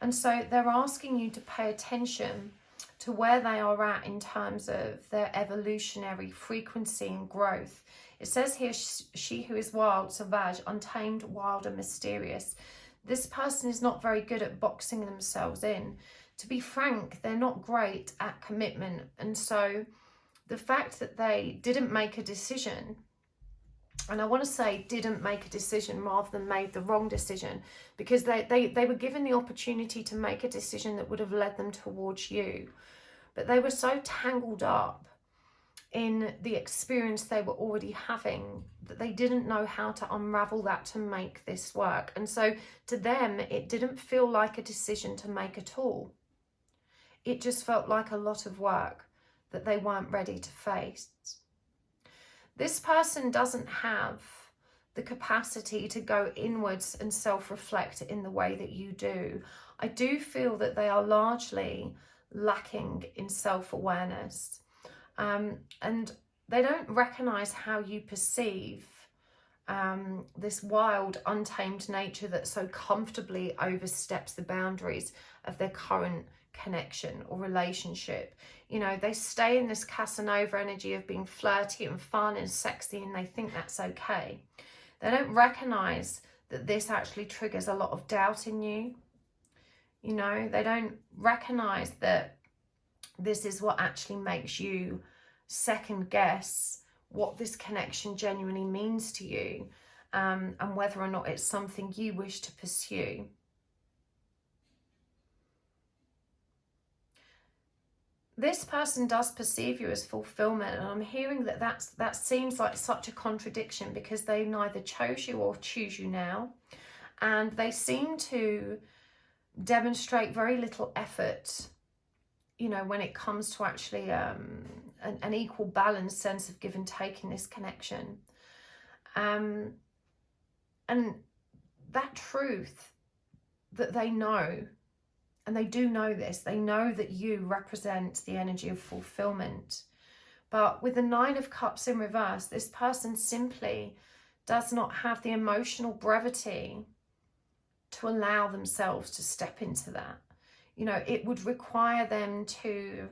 And so they're asking you to pay attention to where they are at in terms of their evolutionary frequency and growth. It says here, she who is wild, sauvage, untamed, wild and mysterious. This person is not very good at boxing themselves in. To be frank, they're not great at commitment. And so the fact that they didn't make a decision, and I want to say didn't make a decision rather than made the wrong decision, because they were given the opportunity to make a decision that would have led them towards you. But they were so tangled up in the experience they were already having that they didn't know how to unravel that to make this work. And so to them, it didn't feel like a decision to make at all. It just felt like a lot of work that they weren't ready to face. This person doesn't have the capacity to go inwards and self-reflect in the way that you do. I do feel that they are largely lacking in self-awareness. And they don't recognize how you perceive this wild, untamed nature that so comfortably oversteps the boundaries of their current connection or relationship. You know, they stay in this Casanova energy of being flirty and fun and sexy, and they think that's okay. They don't recognize that this actually triggers a lot of doubt in you. You know, they don't recognize that this is what actually makes you second guess what this connection genuinely means to you, and whether or not it's something you wish to pursue. This person does perceive you as fulfillment, and I'm hearing that that seems like such a contradiction, because they neither chose you or choose you now, and they seem to demonstrate very little effort, you know, when it comes to actually an equal balanced sense of give and take in this connection. And that truth that they know, and they do know this, they know that you represent the energy of fulfillment. But with the Nine of Cups in reverse, this person simply does not have the emotional brevity to allow themselves to step into that. You know, it would require them to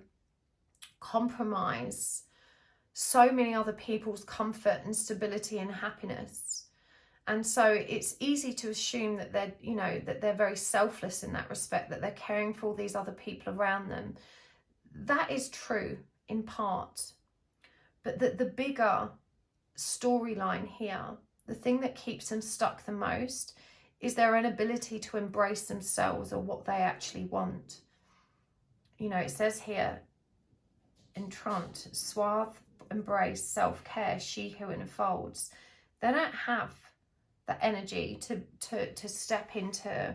compromise so many other people's comfort and stability and happiness. And so it's easy to assume that they're, you know, that they're very selfless in that respect, that they're caring for all these other people around them. That is true in part. But the bigger storyline here, the thing that keeps them stuck the most, is their inability to embrace themselves or what they actually want. You know, it says here, entranced, suave, embrace, self-care, she who enfolds. They don't have the energy to step into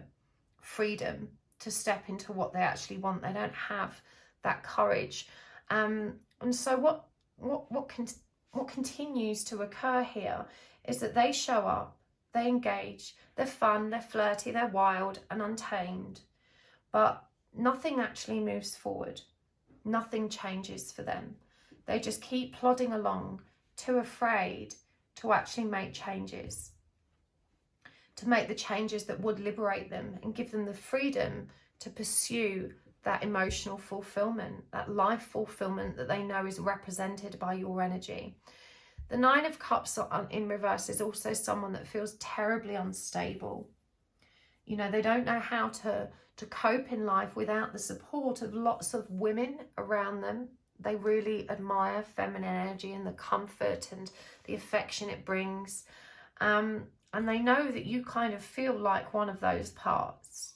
freedom, to step into what they actually want. They don't have that courage. And so what continues to occur here is that they show up, they engage, they're fun, they're flirty, they're wild and untamed, but nothing actually moves forward. Nothing changes for them. They just keep plodding along, too afraid to actually make changes, to make the changes that would liberate them and give them the freedom to pursue that emotional fulfillment, that life fulfillment that they know is represented by your energy. The Nine of Cups in reverse is also someone that feels terribly unstable. You know, they don't know how to cope in life without the support of lots of women around them. They really admire feminine energy and the comfort and the affection it brings. And they know that you kind of feel like one of those parts.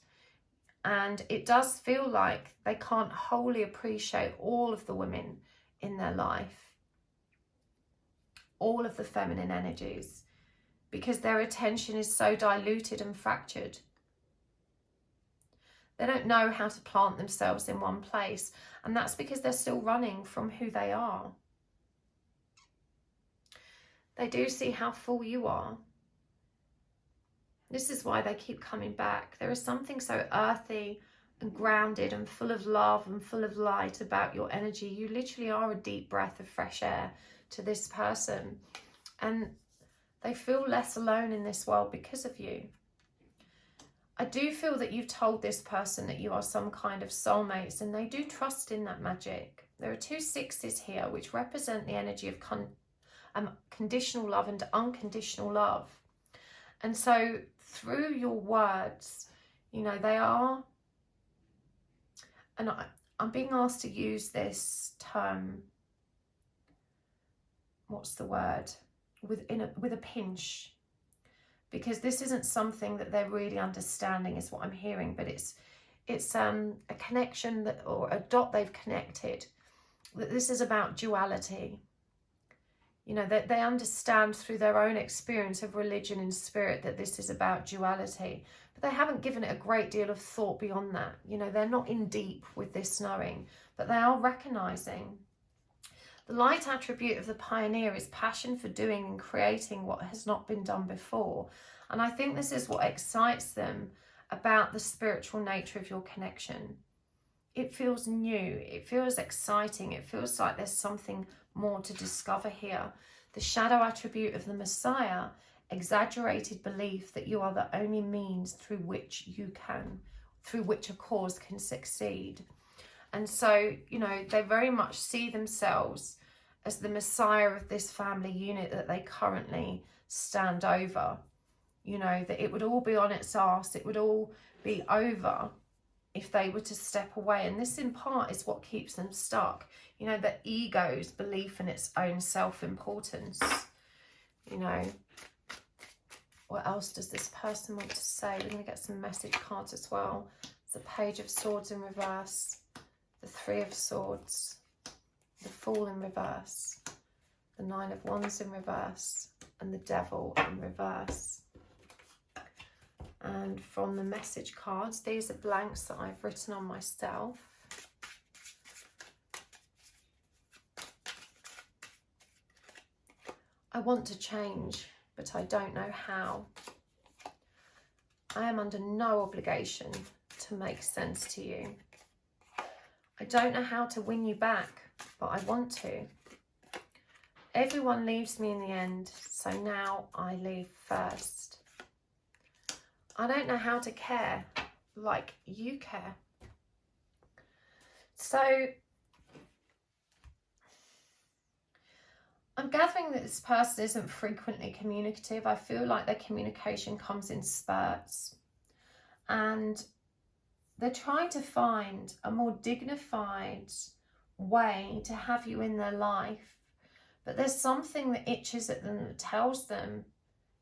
And it does feel like they can't wholly appreciate all of the women in their life, all of the feminine energies, because their attention is so diluted and fractured. They don't know how to plant themselves in one place, and that's because they're still running from who they are. They do see how full you are. This is why they keep coming back. There is something so earthy and grounded and full of love and full of light about your energy. You literally are a deep breath of fresh air to this person, and they feel less alone in this world because of you. I do feel that you've told this person that you are some kind of soulmates, and they do trust in that magic. There are 2 sixes here, which represent the energy of conditional love and unconditional love. And so through your words, you know, they are, and I'm being asked to use this term, what's the word, with a pinch, because this isn't something that they're really understanding is what I'm hearing, but it's a connection that, or a dot they've connected, that this is about duality. You know, that they understand through their own experience of religion and spirit that this is about duality, but they haven't given it a great deal of thought beyond that. You know, they're not in deep with this knowing, but they are recognizing. The light attribute of the pioneer is passion for doing and creating what has not been done before. And I think this is what excites them about the spiritual nature of your connection. It feels new, it feels exciting, it feels like there's something more to discover here. The shadow attribute of the Messiah, exaggerated belief that you are the only means through which a cause can succeed. And so, you know, they very much see themselves as the Messiah of this family unit that they currently stand over. You know, that it would all be on its arse, it would all be over if they were to step away. And this in part is what keeps them stuck. You know, the ego's belief in its own self-importance. You know, what else does this person want to say? We're going to get some message cards as well. The Page of Swords in reverse, the Three of Swords, the Fool in reverse, the Nine of Wands in reverse, and the Devil in reverse. And from the message cards, these are blanks that I've written on myself. I want to change, but I don't know how. I am under no obligation to make sense to you. I don't know how to win you back, but I want to. Everyone leaves me in the end, so now I leave first. I don't know how to care like you care. So I'm gathering that this person isn't frequently communicative. I feel like their communication comes in spurts. And they're trying to find a more dignified way to have you in their life. But there's something that itches at them that tells them,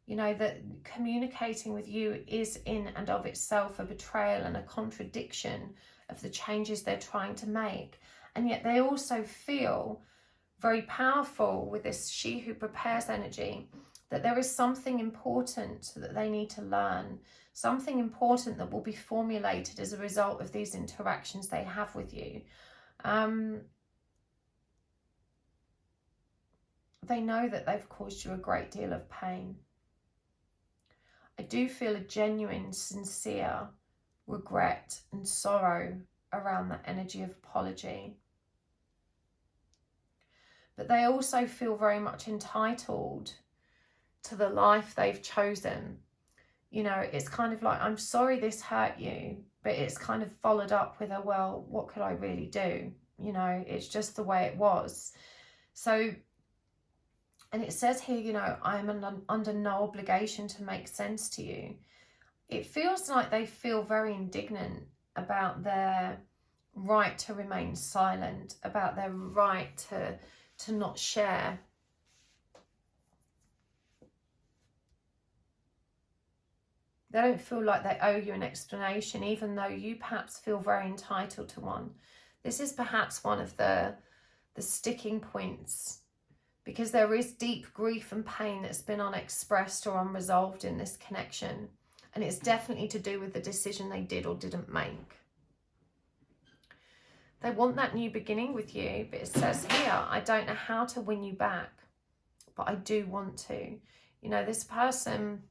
you know, that communicating with you is in and of itself a betrayal and a contradiction of the changes they're trying to make. And yet they also feel very powerful with this she who prepares energy, that there is something important that they need to learn, something important that will be formulated as a result of these interactions they have with you. They know that they've caused you a great deal of pain. I do feel a genuine, sincere regret and sorrow around that energy of apology. But they also feel very much entitled to the life they've chosen. You know, it's kind of like, I'm sorry this hurt you, but it's kind of followed up with a, well, what could I really do? You know, it's just the way it was. So, and it says here, you know, I am under no obligation to make sense to you. It feels like they feel very indignant about their right to remain silent, about their right to not share. They don't feel like they owe you an explanation, even though you perhaps feel very entitled to one. This is perhaps one of the sticking points, because there is deep grief and pain that's been unexpressed or unresolved in this connection. And it's definitely to do with the decision they did or didn't make. They want that new beginning with you, but it says here, I don't know how to win you back, but I do want to. You know, this person,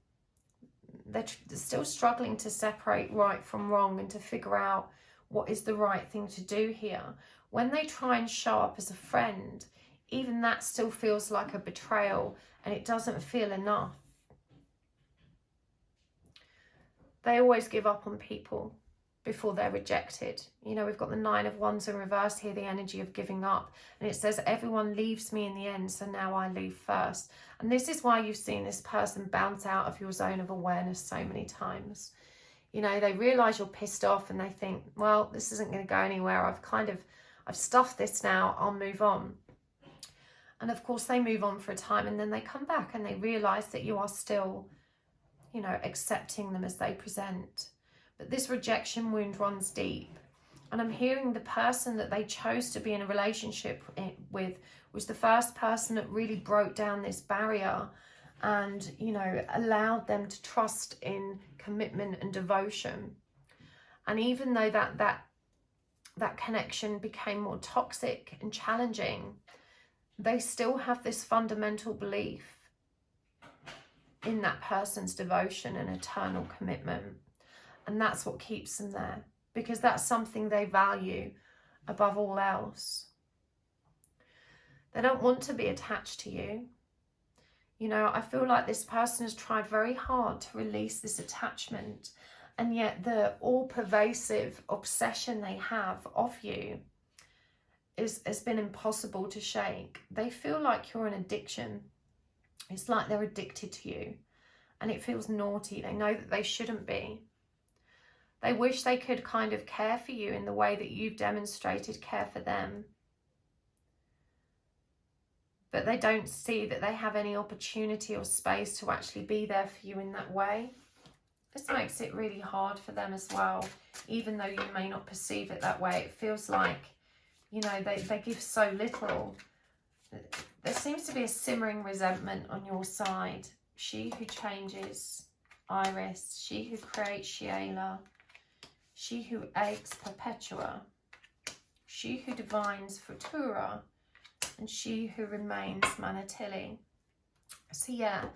they're still struggling to separate right from wrong and to figure out what is the right thing to do here. When they try and show up as a friend, even that still feels like a betrayal, and it doesn't feel enough. They always give up on people before they're rejected. You know, we've got the 9 of Wands in reverse here, the energy of giving up. And it says, everyone leaves me in the end, so now I leave first. And this is why you've seen this person bounce out of your zone of awareness so many times. You know, they realise you're pissed off and they think, well, this isn't going to go anywhere. I've stuffed this now, I'll move on. And of course they move on for a time, and then they come back and they realise that you are still, you know, accepting them as they present. But this rejection wound runs deep. And I'm hearing the person that they chose to be in a relationship with was the first person that really broke down this barrier and, you know, allowed them to trust in commitment and devotion. And even though that connection became more toxic and challenging, they still have this fundamental belief in that person's devotion and eternal commitment. And that's what keeps them there, because that's something they value above all else. They don't want to be attached to you. You know, I feel like this person has tried very hard to release this attachment, and yet the all-pervasive obsession they have of you has been impossible to shake. They feel like you're an addiction. It's like they're addicted to you, and it feels naughty. They know that they shouldn't be. They wish they could kind of care for you in the way that you've demonstrated care for them. But they don't see that they have any opportunity or space to actually be there for you in that way. This makes it really hard for them as well, even though you may not perceive it that way. It feels like, you know, they give so little. There seems to be a simmering resentment on your side. She who changes, Iris. She who creates, Sheila. She who aches, Perpetua. She who divines, Futura. And she who remains, Manatili. So yeah,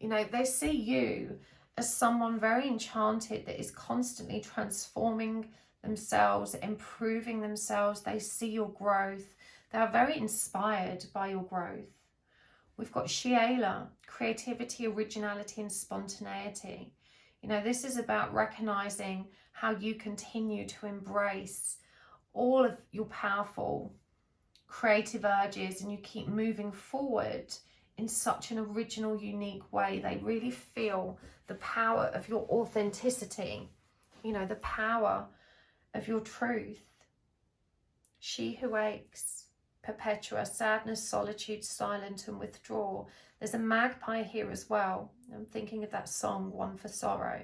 you know, they see you as someone very enchanted that is constantly transforming themselves, improving themselves. They see your growth. They are very inspired by your growth. We've got Sheila, creativity, originality, and spontaneity. You know, this is about recognizing how you continue to embrace all of your powerful creative urges and you keep moving forward in such an original, unique way. They really feel the power of your authenticity, you know, the power of your truth. She who aches, Perpetua, sadness, solitude, silent and withdraw. There's a magpie here as well. I'm thinking of that song, One for Sorrow.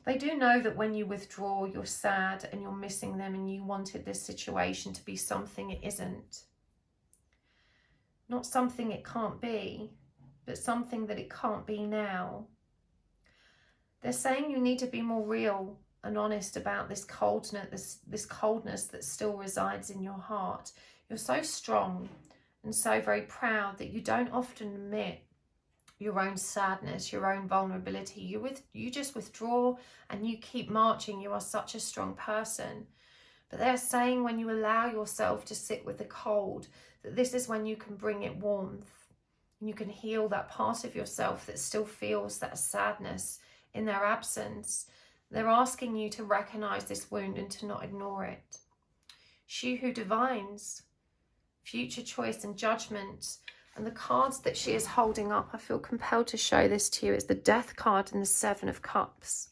They do know that when you withdraw, you're sad and you're missing them, and you wanted this situation to be something it isn't. Not something it can't be, but something that it can't be now. They're saying you need to be more real and honest about this coldness, this coldness that still resides in your heart. You're so strong and so very proud that you don't often admit your own sadness, your own vulnerability. You just withdraw and you keep marching. You are such a strong person. But they're saying when you allow yourself to sit with the cold, that this is when you can bring it warmth. And you can heal that part of yourself that still feels that sadness in their absence. They're asking you to recognize this wound and to not ignore it. She who divines, future choice and judgment. And the cards that she is holding up, I feel compelled to show this to you. It's the Death card and the Seven of Cups.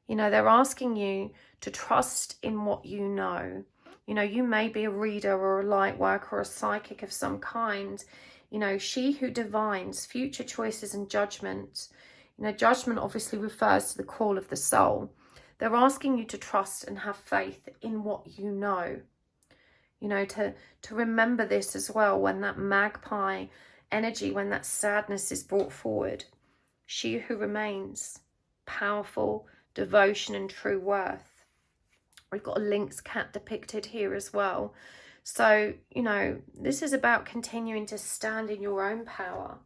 You know, they're asking you to trust in what you know. You know, you may be a reader or a light worker or a psychic of some kind. You know, she who divines, future choices and judgment. You know, judgment obviously refers to the call of the soul. They're asking you to trust and have faith in what you know. You know, to remember this as well when that magpie energy, when that sadness is brought forward. She who remains, powerful, devotion and true worth. We've got a lynx cat depicted here as well. So, you know, this is about continuing to stand in your own power,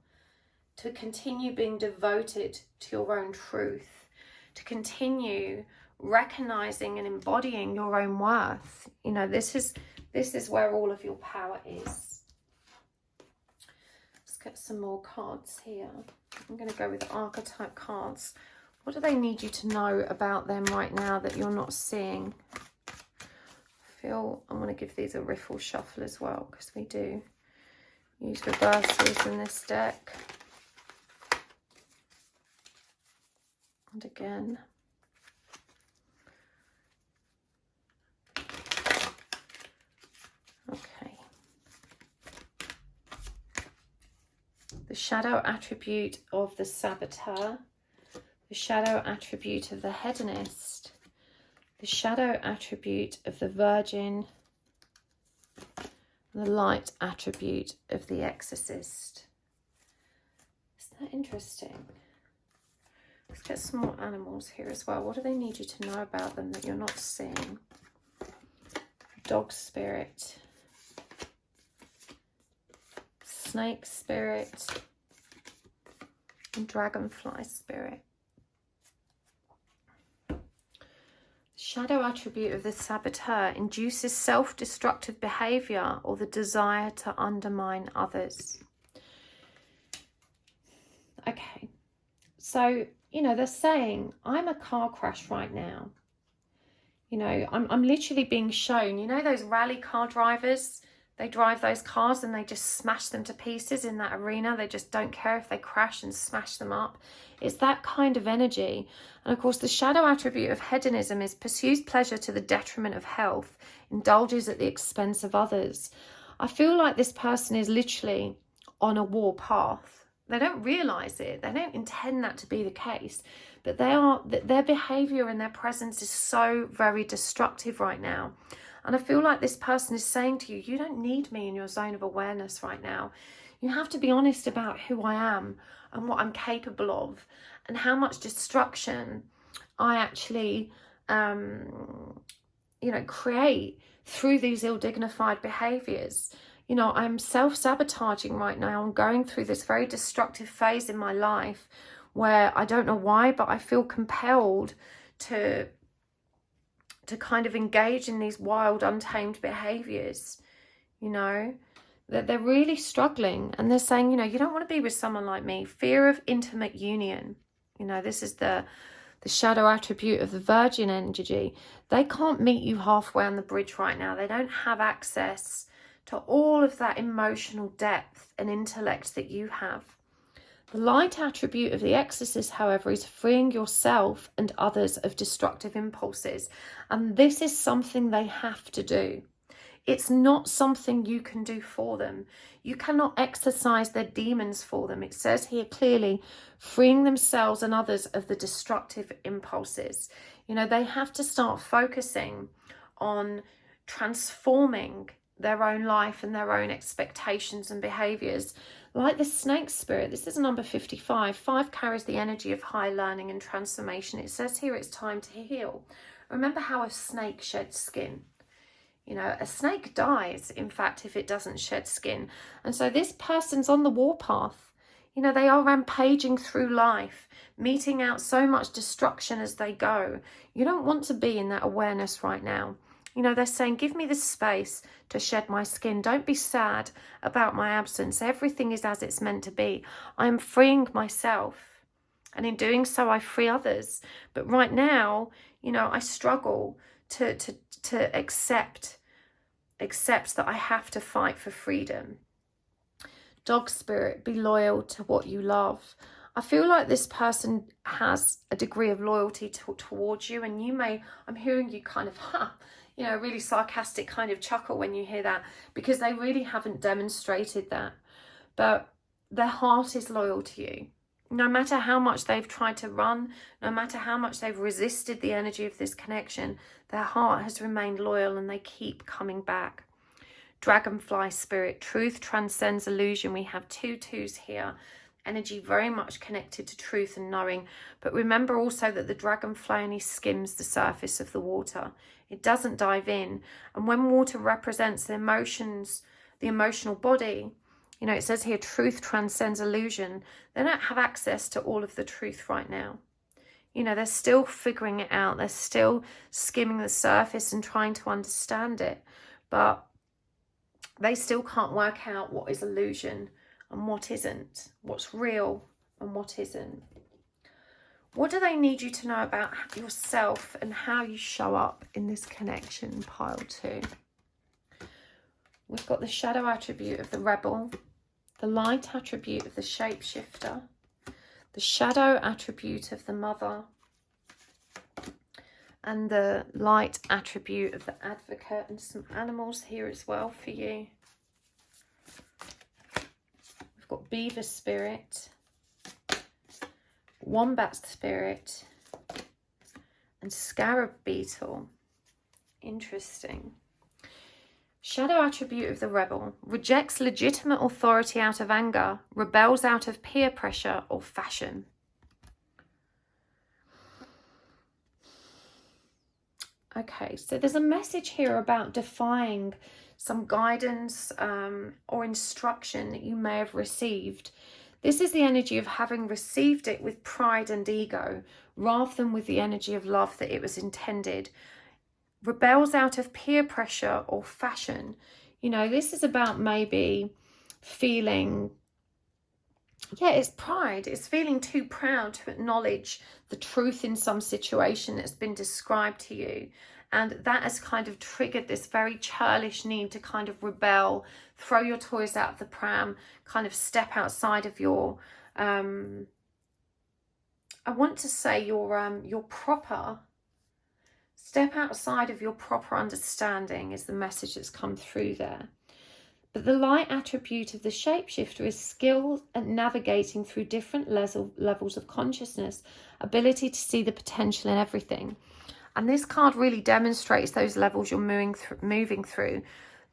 to continue being devoted to your own truth, to continue recognizing and embodying your own worth. You know, this is where all of your power is. Let's get some more cards here. I'm going to go with archetype cards. What do they need you to know about them right now that you're not seeing? I feel I want to give these a riffle shuffle as well, because we do use reversals in this deck. And again. Okay. The shadow attribute of the saboteur, the shadow attribute of the hedonist, the shadow attribute of the virgin, and the light attribute of the exorcist. Isn't that interesting? Let's get some more animals here as well. What do they need you to know about them that you're not seeing? Dog spirit, snake spirit, and dragonfly spirit. Shadow attribute of the saboteur induces self-destructive behavior or the desire to undermine others. Okay, so, you know, they're saying, I'm a car crash right now. You know, I'm literally being shown, you know, those rally car drivers, they drive those cars and they just smash them to pieces in that arena. They just don't care if they crash and smash them up. It's that kind of energy. And of course, the shadow attribute of hedonism is pursues pleasure to the detriment of health, indulges at the expense of others. I feel like this person is literally on a war path. They don't realize it. They don't intend that to be the case. But their behavior and their presence is so very destructive right now. And I feel like this person is saying to you, you don't need me in your zone of awareness right now. You have to be honest about who I am and what I'm capable of and how much destruction I actually, you know, create through these ill-dignified behaviors. You know, I'm self-sabotaging right now. I'm going through this very destructive phase in my life where I don't know why, but I feel compelled to kind of engage in these wild, untamed behaviors. You know, that they're really struggling, and they're saying, you know, you don't want to be with someone like me. Fear of intimate union. You know, this is the the shadow attribute of the Virgin energy, they can't meet you halfway on the bridge right now. They don't have access to all of that emotional depth and intellect that you have. The light attribute of the exorcist, however, is freeing yourself and others of destructive impulses. And this is something they have to do. It's not something you can do for them. You cannot exorcise their demons for them. It says here clearly, freeing themselves and others of the destructive impulses. You know, they have to start focusing on transforming their own life and their own expectations and behaviors. Like the snake spirit, this is number 55. 5 carries the energy of high learning and transformation. It says here it's time to heal. Remember how a snake sheds skin. You know, a snake dies, in fact, if it doesn't shed skin. And so this person's on the warpath. You know, they are rampaging through life, meting out so much destruction as they go. You don't want to be in that awareness right now. You know, they're saying, give me the space to shed my skin. Don't be sad about my absence. Everything is as it's meant to be. I am freeing myself. And in doing so, I free others. But right now, you know, I struggle to accept that I have to fight for freedom. Dog spirit, be loyal to what you love. I feel like this person has a degree of loyalty towards you, and you may, I'm hearing you kind of, you know, really sarcastic kind of chuckle when you hear that, because they really haven't demonstrated that. But their heart is loyal to you. No matter how much they've tried to run, no matter how much they've resisted the energy of this connection, their heart has remained loyal and they keep coming back. Dragonfly spirit, truth transcends illusion. We have 2 2s here. Energy very much connected to truth and knowing. But remember also that the dragonfly only skims the surface of the water. It doesn't dive in. And when water represents the emotions, the emotional body, you know, it says here, truth transcends illusion. They don't have access to all of the truth right now. You know, they're still figuring it out. They're still skimming the surface and trying to understand it. But they still can't work out what is illusion and what isn't. What's real and what isn't. What do they need you to know about yourself and how you show up in this connection, pile 2? We've got the shadow attribute of the rebel, the light attribute of the shapeshifter, the shadow attribute of the mother, and the light attribute of the advocate, and some animals here as well for you. We've got beaver spirit, wombat spirit, and scarab beetle. Interesting. Shadow attribute of the rebel, rejects legitimate authority out of anger, rebels out of peer pressure or fashion. Okay, so there's a message here about defying some guidance or instruction that you may have received. This is the energy of having received it with pride and ego, rather than with the energy of love that it was intended. Rebels out of peer pressure or fashion. You know, this is about maybe feeling, yeah, it's pride. It's feeling too proud to acknowledge the truth in some situation that's been described to you. And that has kind of triggered this very churlish need to kind of rebel, throw your toys out of the pram, kind of step outside of your, I want to say your proper, step outside of your proper understanding is the message that's come through there. But the light attribute of the shapeshifter is skill at navigating through different levels of consciousness, ability to see the potential in everything. And this card really demonstrates those levels you're moving through.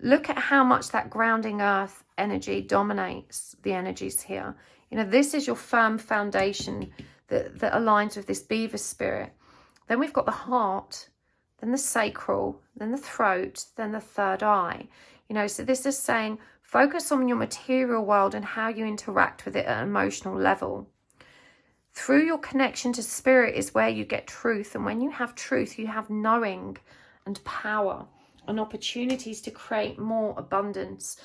Look at how much that grounding earth energy dominates the energies here. You know, this is your firm foundation that aligns with this beaver spirit. Then we've got the heart, then the sacral, then the throat, then the third eye. You know, so this is saying focus on your material world and how you interact with it at an emotional level. Through your connection to spirit is where you get truth. And when you have truth, you have knowing and power and opportunities to create more abundance.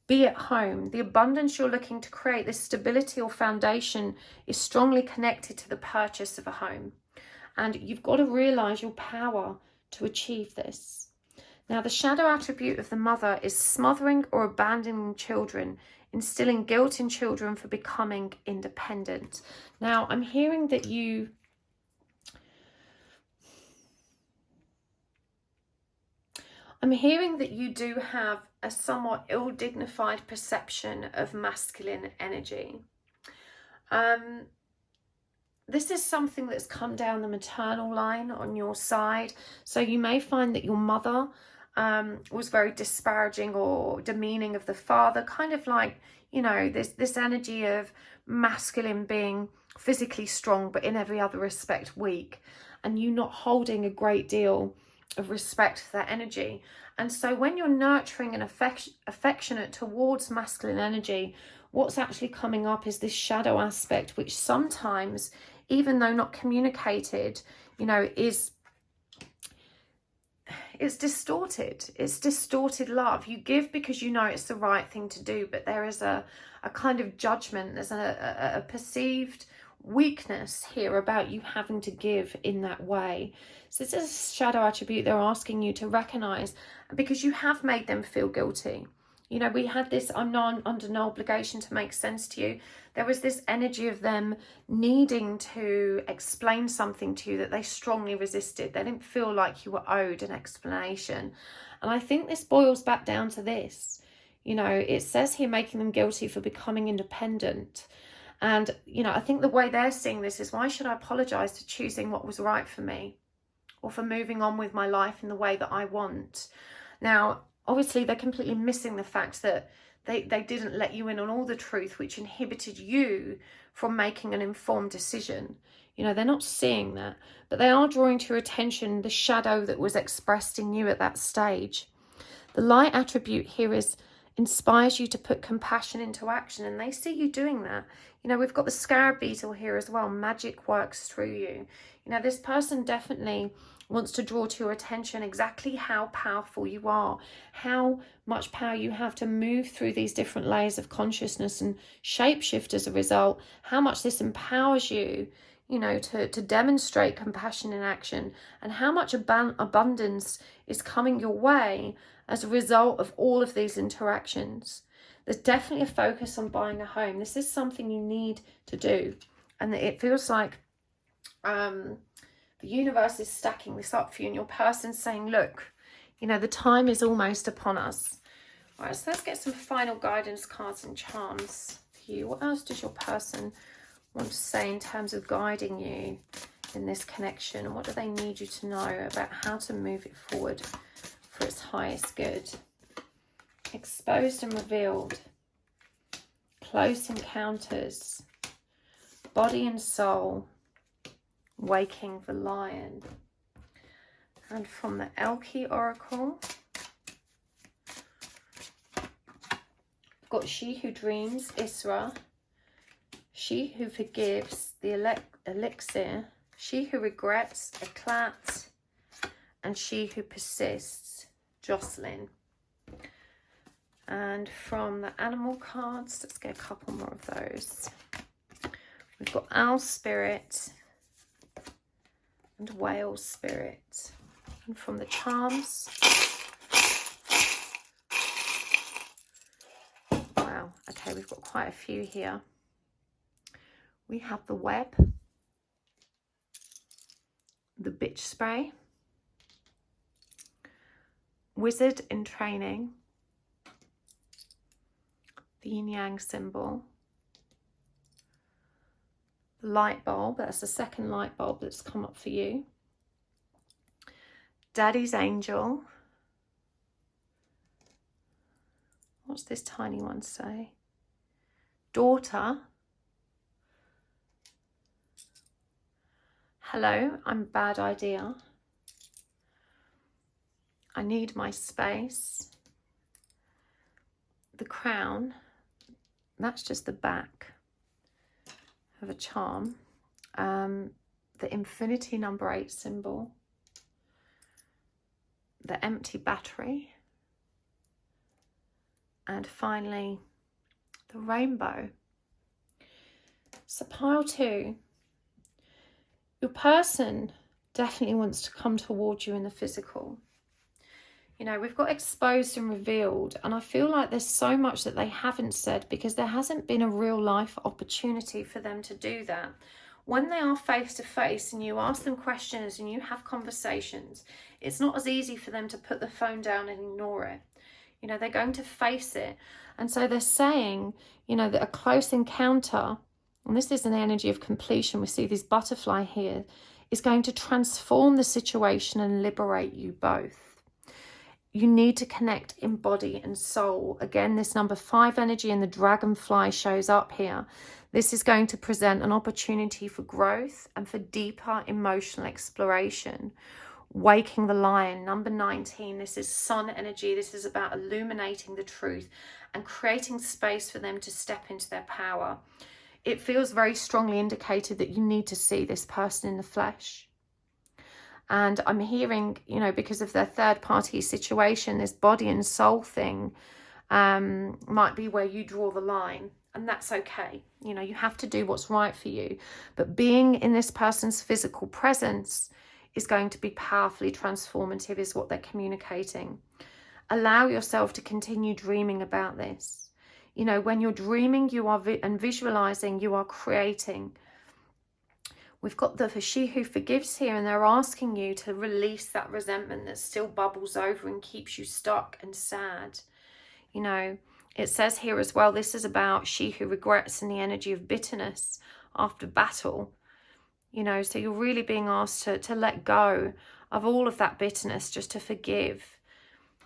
Be at home. The abundance you're looking to create, this stability or foundation is strongly connected to the purchase of a home. And you've got to realize your power to achieve this. Now, the shadow attribute of the mother is smothering or abandoning children, instilling guilt in children for becoming independent. Now, I'm hearing that you do have a somewhat ill-dignified perception of masculine energy. This is something that's come down the maternal line on your side. So you may find that your mother was very disparaging or demeaning of the father, kind of like, you know, this energy of masculine being physically strong, but in every other respect weak, and you not holding a great deal of respect for that energy. And so when you're nurturing and affectionate towards masculine energy, what's actually coming up is this shadow aspect, which sometimes, even though not communicated, you know, it's distorted. It's distorted love. You give because you know it's the right thing to do, but there is a kind of judgment. There's a perceived weakness here about you having to give in that way. So this is a shadow attribute they're asking you to recognize, because you have made them feel guilty. You know, we had this, I'm not under no obligation to make sense to you. There was this energy of them needing to explain something to you that they strongly resisted. They didn't feel like you were owed an explanation. And I think this boils back down to this. You know, it says here making them guilty for becoming independent. And, you know, I think the way they're seeing this is, why should I apologize to choosing what was right for me, or for moving on with my life in the way that I want? Now, obviously, they're completely missing the fact that they didn't let you in on all the truth, which inhibited you from making an informed decision. You know, they're not seeing that, but they are drawing to your attention the shadow that was expressed in you at that stage. The light attribute here inspires you to put compassion into action, and they see you doing that. You know, we've got the scarab beetle here as well. Magic works through you. You know, this person definitely wants to draw to your attention exactly how powerful you are, how much power you have to move through these different layers of consciousness and shapeshift as a result, how much this empowers you, you know, to demonstrate compassion in action, and how much abundance is coming your way as a result of all of these interactions. There's definitely a focus on buying a home. This is something you need to do. And it feels like the universe is stacking this up for you, and your person's saying, look, you know, the time is almost upon us. All right, so let's get some final guidance cards and charms for you. What else does your person want to say in terms of guiding you in this connection? And what do they need you to know about how to move it forward for its highest good? Exposed and revealed. Close encounters. Body and soul. Waking the lion. And from the Elke Oracle, I've got she who dreams, Isra. She who forgives, the elixir. She who regrets, Eclat. And she who persists, Jocelyn. And from the animal cards, let's get a couple more of those. We've got owl spirit and whale spirit. And from the charms, wow, okay, we've got quite a few here. We have the web, the bitch spray, wizard in training, the yin yang symbol, the light bulb, that's the second light bulb that's come up for you, daddy's angel. What's this tiny one say? Daughter. Hello, I'm a bad idea. I need my space. The crown, that's just the back of a charm. The infinity number 8 symbol. The empty battery. And finally, the rainbow. So pile 2. Your person definitely wants to come towards you in the physical. You know, we've got exposed and revealed, and I feel like there's so much that they haven't said because there hasn't been a real life opportunity for them to do that. When they are face to face and you ask them questions and you have conversations, it's not as easy for them to put the phone down and ignore it. You know, they're going to face it. And so they're saying, you know, that a close encounter, and this is an energy of completion, we see this butterfly here, is going to transform the situation and liberate you both. You need to connect in body and soul. Again, this number 5 energy and the dragonfly shows up here. This is going to present an opportunity for growth and for deeper emotional exploration. Waking the lion, number 19, this is sun energy. This is about illuminating the truth and creating space for them to step into their power. It feels very strongly indicated that you need to see this person in the flesh. And I'm hearing, you know, because of their third party situation, this body and soul thing might be where you draw the line. And that's okay. You know, you have to do what's right for you. But being in this person's physical presence is going to be powerfully transformative, is what they're communicating. Allow yourself to continue dreaming about this. You know, when you're dreaming, you are and visualizing, you are creating. We've got the she who forgives here, and they're asking you to release that resentment that still bubbles over and keeps you stuck and sad. You know, it says here as well, this is about she who regrets and the energy of bitterness after battle. You know, so you're really being asked to let go of all of that bitterness, just to forgive.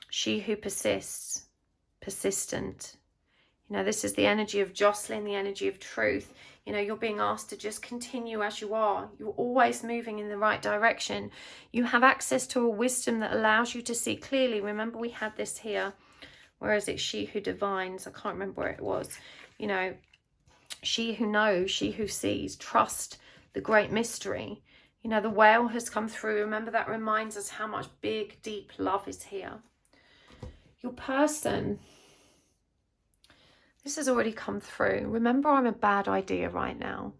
She who persists, persistent. You know, this is the energy of jostling, the energy of truth. You know, you're being asked to just continue as you are. You're always moving in the right direction. You have access to a wisdom that allows you to see clearly. Remember, we had this here. Where is it? She who divines. I can't remember where it was. You know, she who knows, she who sees. Trust the great mystery. You know, the whale has come through. Remember, that reminds us how much big, deep love is here. Your person, this has already come through. Remember, I'm a bad idea right now.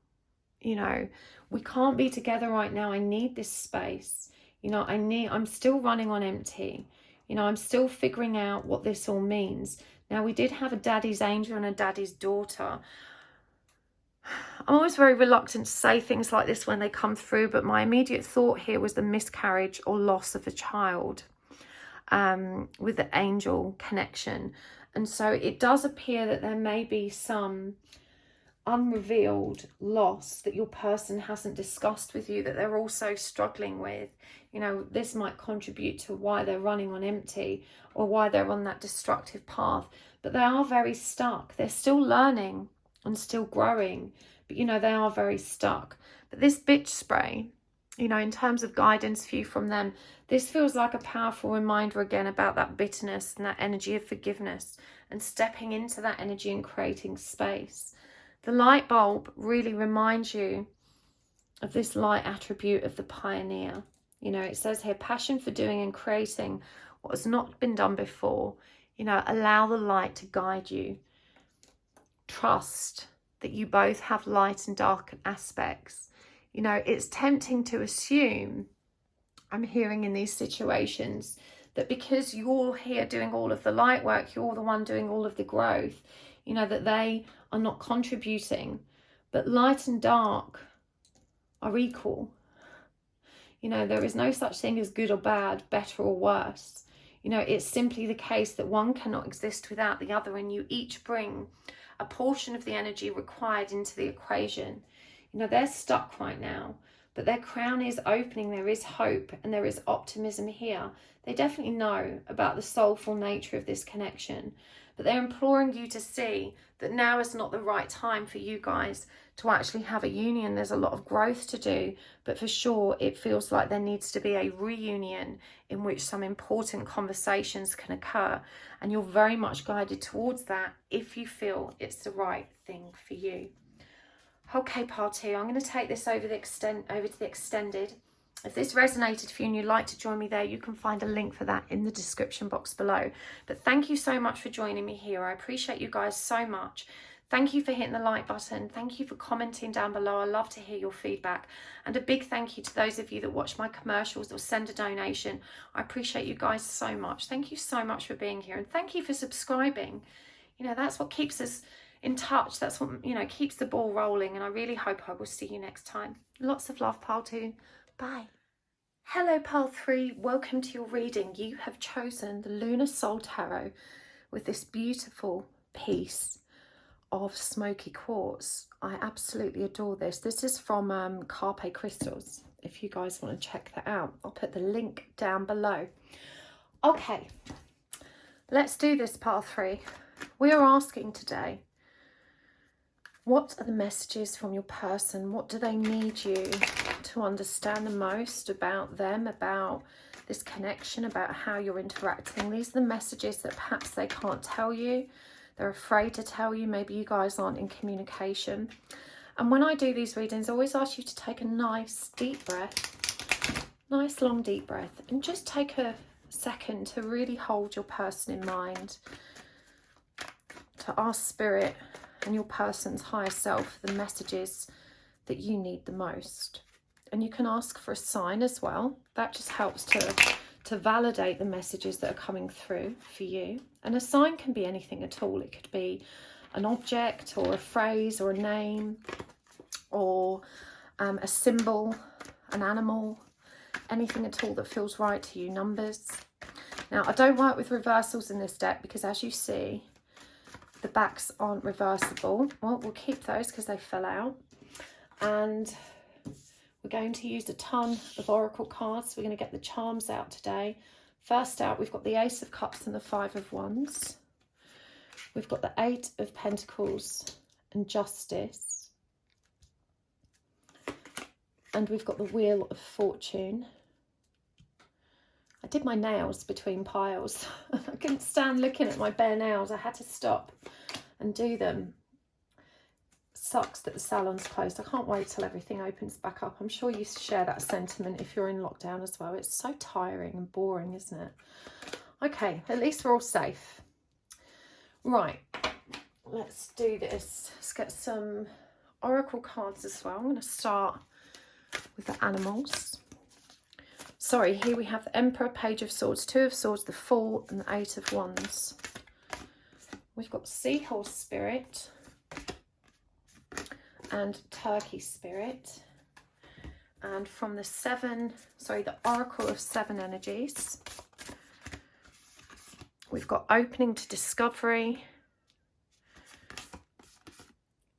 You know, we can't be together right now. I need this space. You know, I'm still running on empty. You know, I'm still figuring out what this all means. Now, we did have a daddy's angel and a daddy's daughter. I'm always very reluctant to say things like this when they come through, but my immediate thought here was the miscarriage or loss of a child with the angel connection. And so it does appear that there may be some unrevealed loss that your person hasn't discussed with you, that they're also struggling with. You know, this might contribute to why they're running on empty or why they're on that destructive path. But they are very stuck. They're still learning and still growing, but you know, they are very stuck. But this bitch spray, you know, in terms of guidance for you from them, this feels like a powerful reminder again about that bitterness and that energy of forgiveness and stepping into that energy and creating space. The light bulb really reminds you of this light attribute of the pioneer. You know, it says here, passion for doing and creating what has not been done before. You know, allow the light to guide you. Trust that you both have light and dark aspects. You know, it's tempting to assume, I'm hearing in these situations, that because you're here doing all of the light work, you're the one doing all of the growth, you know, that they are not contributing. But light and dark are equal. You know, there is no such thing as good or bad, better or worse. You know, it's simply the case that one cannot exist without the other, and you each bring a portion of the energy required into the equation. You know, they're stuck right now, but their crown is opening. There is hope and there is optimism here. They definitely know about the soulful nature of this connection, but they're imploring you to see that now is not the right time for you guys to actually have a union. There's a lot of growth to do, but for sure it feels like there needs to be a reunion in which some important conversations can occur, and you're very much guided towards that if you feel it's the right thing for you. Okay, part 2, I'm going to take this over to the extended. If this resonated for you and you'd like to join me there, you can find a link for that in the description box below. But thank you so much for joining me here. I appreciate you guys so much. Thank you for hitting the like button. Thank you for commenting down below. I love to hear your feedback. And a big thank you to those of you that watch my commercials or send a donation. I appreciate you guys so much. Thank you so much for being here. And thank you for subscribing. You know, that's what keeps us in touch. That's what, you know, keeps the ball rolling. And I really hope I will see you next time. Lots of love, Pile 2. Bye. Hello, Pile 3. Welcome to your reading. You have chosen the Lunar Soul Tarot with this beautiful piece of smoky quartz. I absolutely adore this. This is from Carpe Crystals, if you guys want to check that out. I'll put the link down below. Okay, let's do this, Pile 3. We are asking today, what are the messages from your person? What do they need you to understand the most about them, about this connection, about how you're interacting? These are the messages that perhaps they can't tell you. They're afraid to tell you. Maybe you guys aren't in communication. And when I do these readings, I always ask you to take a nice deep breath, nice long deep breath, and just take a second to really hold your person in mind, to ask Spirit and your person's higher self the messages that you need the most. And you can ask for a sign as well. That just helps to validate the messages that are coming through for you. And a sign can be anything at all. It could be an object or a phrase or a name or a symbol, an animal, anything at all that feels right to you. Numbers. Now, I don't work with reversals in this deck because, as you see, the backs aren't reversible. Well, we'll keep those because they fell out. And we're going to use a ton of oracle cards. We're going to get the charms out today. First out, we've got the Ace of Cups and the Five of Wands. We've got the Eight of Pentacles and Justice. And we've got the Wheel of Fortune. I did my nails between piles. I couldn't stand looking at my bare nails. I had to stop and do them. Sucks that the salon's closed. I can't wait till everything opens back up. I'm sure you share that sentiment if you're in lockdown as well. It's so tiring and boring, isn't it? Okay, at least we're all safe. Right, let's do this. Let's get some oracle cards as well. I'm going to start with the animals. Sorry, here we have the Emperor, Page of Swords, Two of Swords, the Fool, and the Eight of Wands. We've got Seahorse Spirit and Turkey Spirit. And from the Oracle of Seven Energies, we've got Opening to Discovery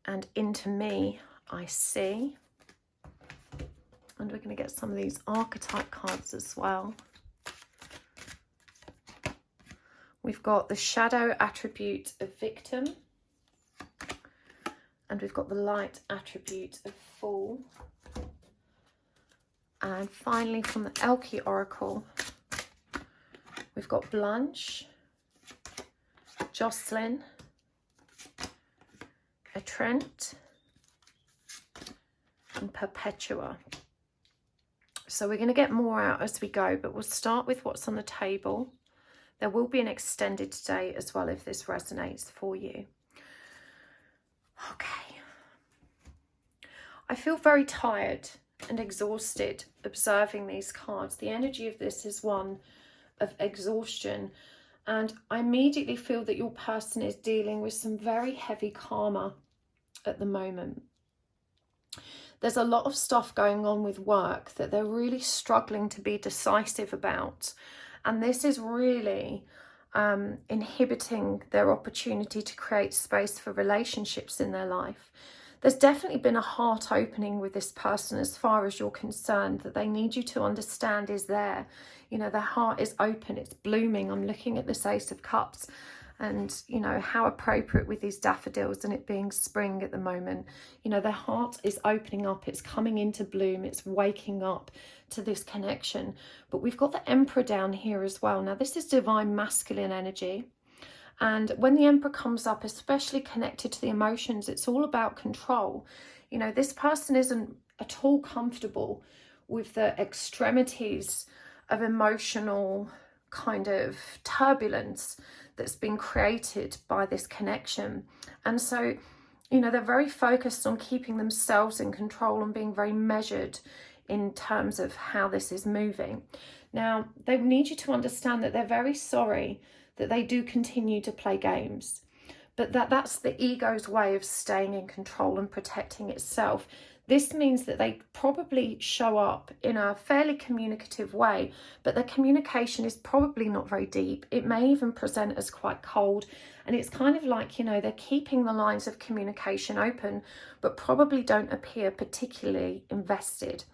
and Into Me, I See. And we're going to get some of these archetype cards as well. We've got the Shadow attribute of Victim. And we've got the Light attribute of Fool. And finally, from the Elke Oracle, we've got Blanche, Jocelyn, Trent, and Perpetua. So we're going to get more out as we go, but we'll start with what's on the table. There will be an extended today as well if this resonates for you. Okay. I feel very tired and exhausted observing these cards. The energy of this is one of exhaustion, and I immediately feel that your person is dealing with some very heavy karma at the moment. There's a lot of stuff going on with work that they're really struggling to be decisive about, and this is really inhibiting their opportunity to create space for relationships in their life. There's definitely been a heart opening with this person as far as you're concerned, that they need you to understand is there. You know, their heart is open, it's blooming. I'm looking at this Ace of Cups and, you know, how appropriate with these daffodils and it being spring at the moment. You know, their heart is opening up, it's coming into bloom, it's waking up to this connection. But we've got the Emperor down here as well. Now, this is divine masculine energy. And when the Emperor comes up, especially connected to the emotions, it's all about control. You know, this person isn't at all comfortable with the extremities of emotional kind of turbulence that's been created by this connection. And so You know, they're very focused on keeping themselves in control and being very measured in terms of how this is moving. Now, they need you to understand that they're very sorry that they do continue to play games, but that's the ego's way of staying in control and protecting itself. This means that they probably show up in a fairly communicative way, but their communication is probably not very deep. It may even present as quite cold. And it's kind of like, you know, they're keeping the lines of communication open, but probably don't appear particularly invested.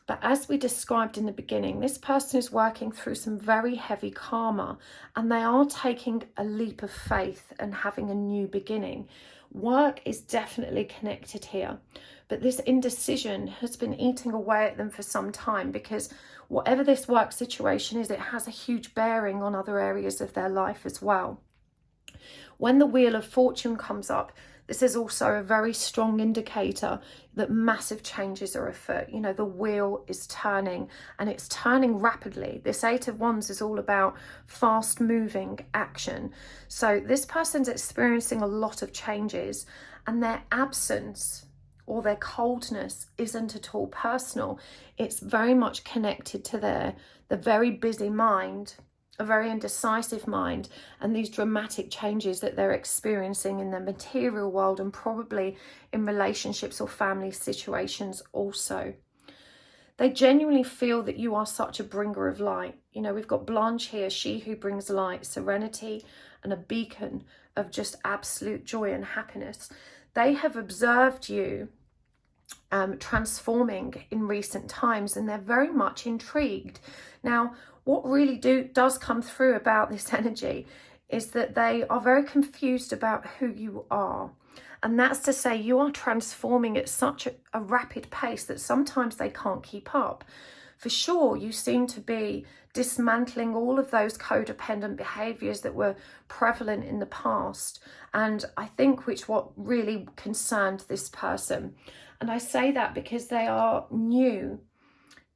But as we described in the beginning, this person is working through some very heavy karma, and they are taking a leap of faith and having a new beginning. Work is definitely connected here, but this indecision has been eating away at them for some time, because whatever this work situation is, it has a huge bearing on other areas of their life as well. When the Wheel of Fortune comes up, this is also a very strong indicator that massive changes are afoot. You know, the wheel is turning, and it's turning rapidly. This Eight of Wands is all about fast moving action. So this person's experiencing a lot of changes, and their absence or their coldness isn't at all personal. It's very much connected to the very busy mind, a very indecisive mind, and these dramatic changes that they're experiencing in their material world, and probably in relationships or family situations also. They genuinely feel that you are such a bringer of light. You know, we've got Blanche here, she who brings light, serenity, and a beacon of just absolute joy and happiness. They have observed you transforming in recent times, and they're very much intrigued. Now, what really does come through about this energy is that they are very confused about who you are. And that's to say, you are transforming at such a rapid pace that sometimes they can't keep up. For sure, you seem to be dismantling all of those codependent behaviors that were prevalent in the past. And I think what really concerned this person. And I say that because they are new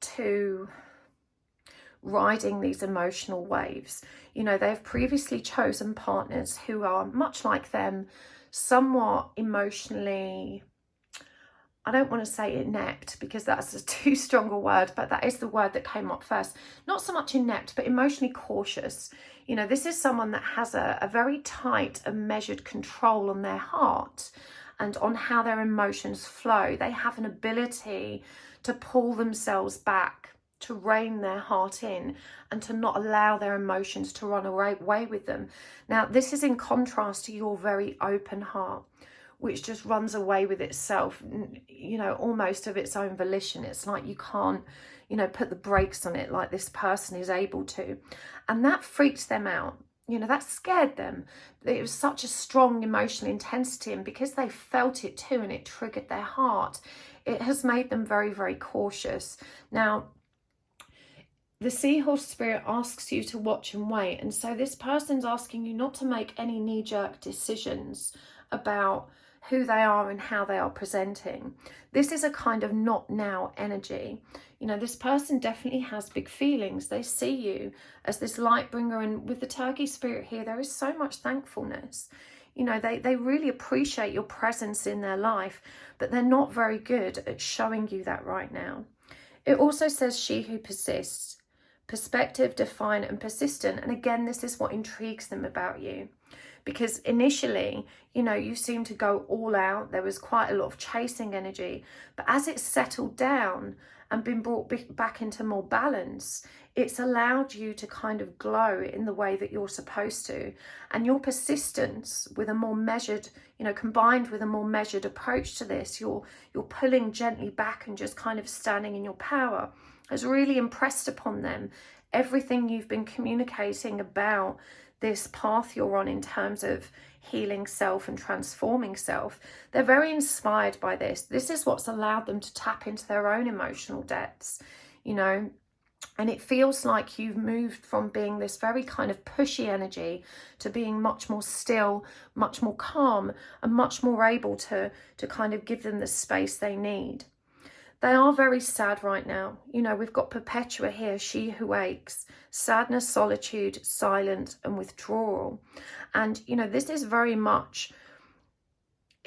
to riding these emotional waves. You know, they've previously chosen partners who are much like them, somewhat emotionally, I don't want to say inept because that's a too strong a word, but that is the word that came up first. Not so much inept, but emotionally cautious. You know, this is someone that has a very tight and measured control on their heart and on how their emotions flow. They have an ability to pull themselves back, to rein their heart in, and to not allow their emotions to run away with them. Now, this is in contrast to your very open heart, which just runs away with itself, you know, almost of its own volition. It's like you can't, you know, put the brakes on it like this person is able to. And that freaked them out. You know, that scared them. It was such a strong emotional intensity, and because they felt it too and it triggered their heart, it has made them very, very cautious. Now, the Seahorse Spirit asks you to watch and wait. And so this person's asking you not to make any knee-jerk decisions about who they are and how they are presenting. This is a kind of not now energy. You know, this person definitely has big feelings. They see you as this light bringer, and with the Turkey Spirit here, there is so much thankfulness. You know, they really appreciate your presence in their life, but they're not very good at showing you that right now. It also says she who persists, perspective, defiant and persistent. And again, this is what intrigues them about you. Because initially, you know, you seem to go all out. There was quite a lot of chasing energy. But as it's settled down and been brought back into more balance, it's allowed you to kind of glow in the way that you're supposed to. And your persistence with a more measured, you know, combined with a more measured approach to this, you're pulling gently back and just kind of standing in your power, has really impressed upon them everything you've been communicating about this path you're on in terms of healing self and transforming self. They're very inspired by this. This is what's allowed them to tap into their own emotional depths, you know, and it feels like you've moved from being this very kind of pushy energy to being much more still, much more calm, and much more able to kind of give them the space they need. They are very sad right now. You know, we've got Perpetua here, she who aches, sadness, solitude, silence and withdrawal. And, you know, this is very much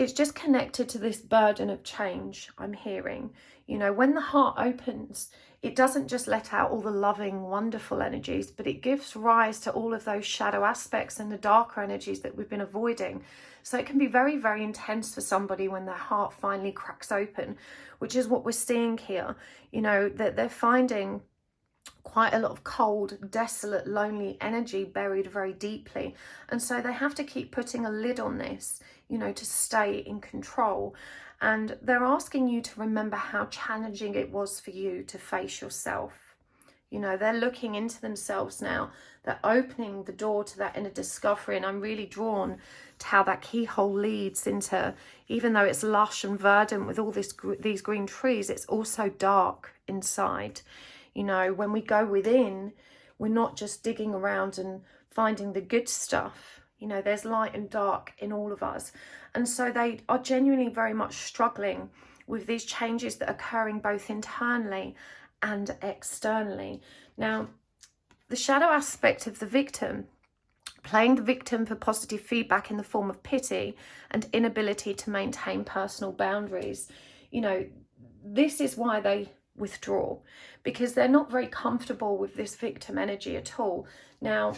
it's just connected to this burden of change I'm hearing. You know, when the heart opens, it doesn't just let out all the loving, wonderful energies, but it gives rise to all of those shadow aspects and the darker energies that we've been avoiding. So it can be very, very intense for somebody when their heart finally cracks open, which is what we're seeing here. You know, that they're finding quite a lot of cold, desolate, lonely energy buried very deeply. And so they have to keep putting a lid on this, you know, to stay in control. And they're asking you to remember how challenging it was for you to face yourself. You know, they're looking into themselves now. They're opening the door to that inner discovery. And I'm really drawn to how that keyhole leads into, even though it's lush and verdant with all these green trees, it's also dark inside. You know, when we go within, we're not just digging around and finding the good stuff. You know, there's light and dark in all of us. And so they are genuinely very much struggling with these changes that are occurring both internally and externally. Now, the shadow aspect of the victim, playing the victim for positive feedback in the form of pity and inability to maintain personal boundaries. You know, this is why they withdraw, because they're not very comfortable with this victim energy at all. Now,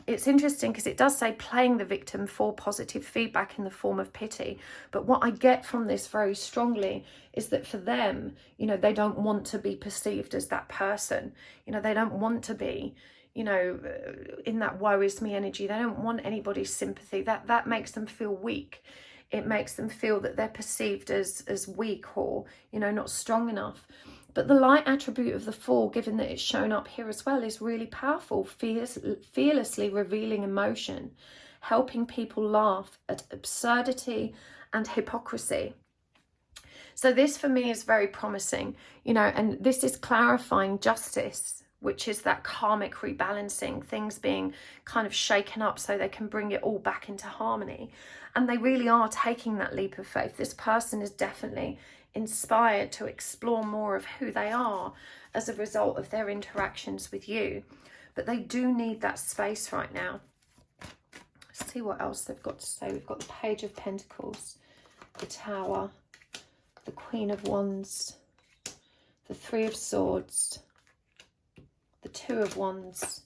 it's interesting because it does say playing the victim for positive feedback in the form of pity. But what I get from this very strongly is that for them, you know, they don't want to be perceived as that person. You know, they don't want to be, you know, in that woe is me energy. They don't want anybody's sympathy. That makes them feel weak. It makes them feel that they're perceived as weak or, you know, not strong enough. But the light attribute of the Fool, given that it's shown up here as well, is really powerful, fearlessly revealing emotion, helping people laugh at absurdity and hypocrisy. So this for me is very promising, you know, and this is clarifying justice, which is that karmic rebalancing, things being kind of shaken up so they can bring it all back into harmony. And they really are taking that leap of faith. This person is definitely inspired to explore more of who they are as a result of their interactions with you. But they do need that space right now. Let's see what else they've got to say. We've got the Page of Pentacles, the Tower, the Queen of Wands, the Three of Swords, the Two of Wands,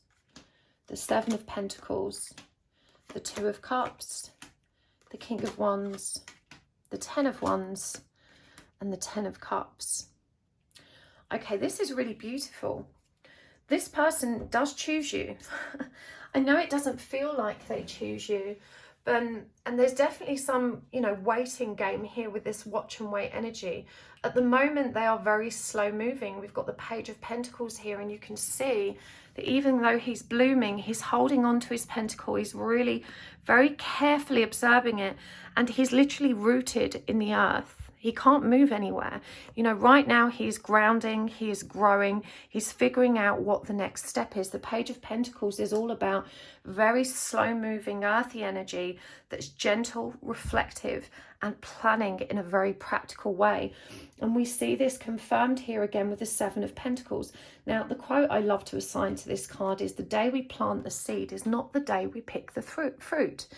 the Seven of Pentacles, the Two of Cups, the King of Wands, the Ten of Wands, and the Ten of Cups. Okay, this is really beautiful. This person does choose you. I know it doesn't feel like they choose you, but and there's definitely some, you know, waiting game here with this watch and wait energy. At the moment, they are very slow moving. We've got the Page of Pentacles here, and you can see that even though he's blooming, he's holding on to his pentacle. He's really very carefully observing it, and he's literally rooted in the earth. He can't move anywhere. You know, right now he's grounding, he is growing, he's figuring out what the next step is. The Page of Pentacles is all about very slow moving earthy energy that's gentle, reflective, and planning in a very practical way. And we see this confirmed here again with the Seven of Pentacles. Now, the quote I love to assign to this card is, the day we plant the seed is not the day we pick the fruit.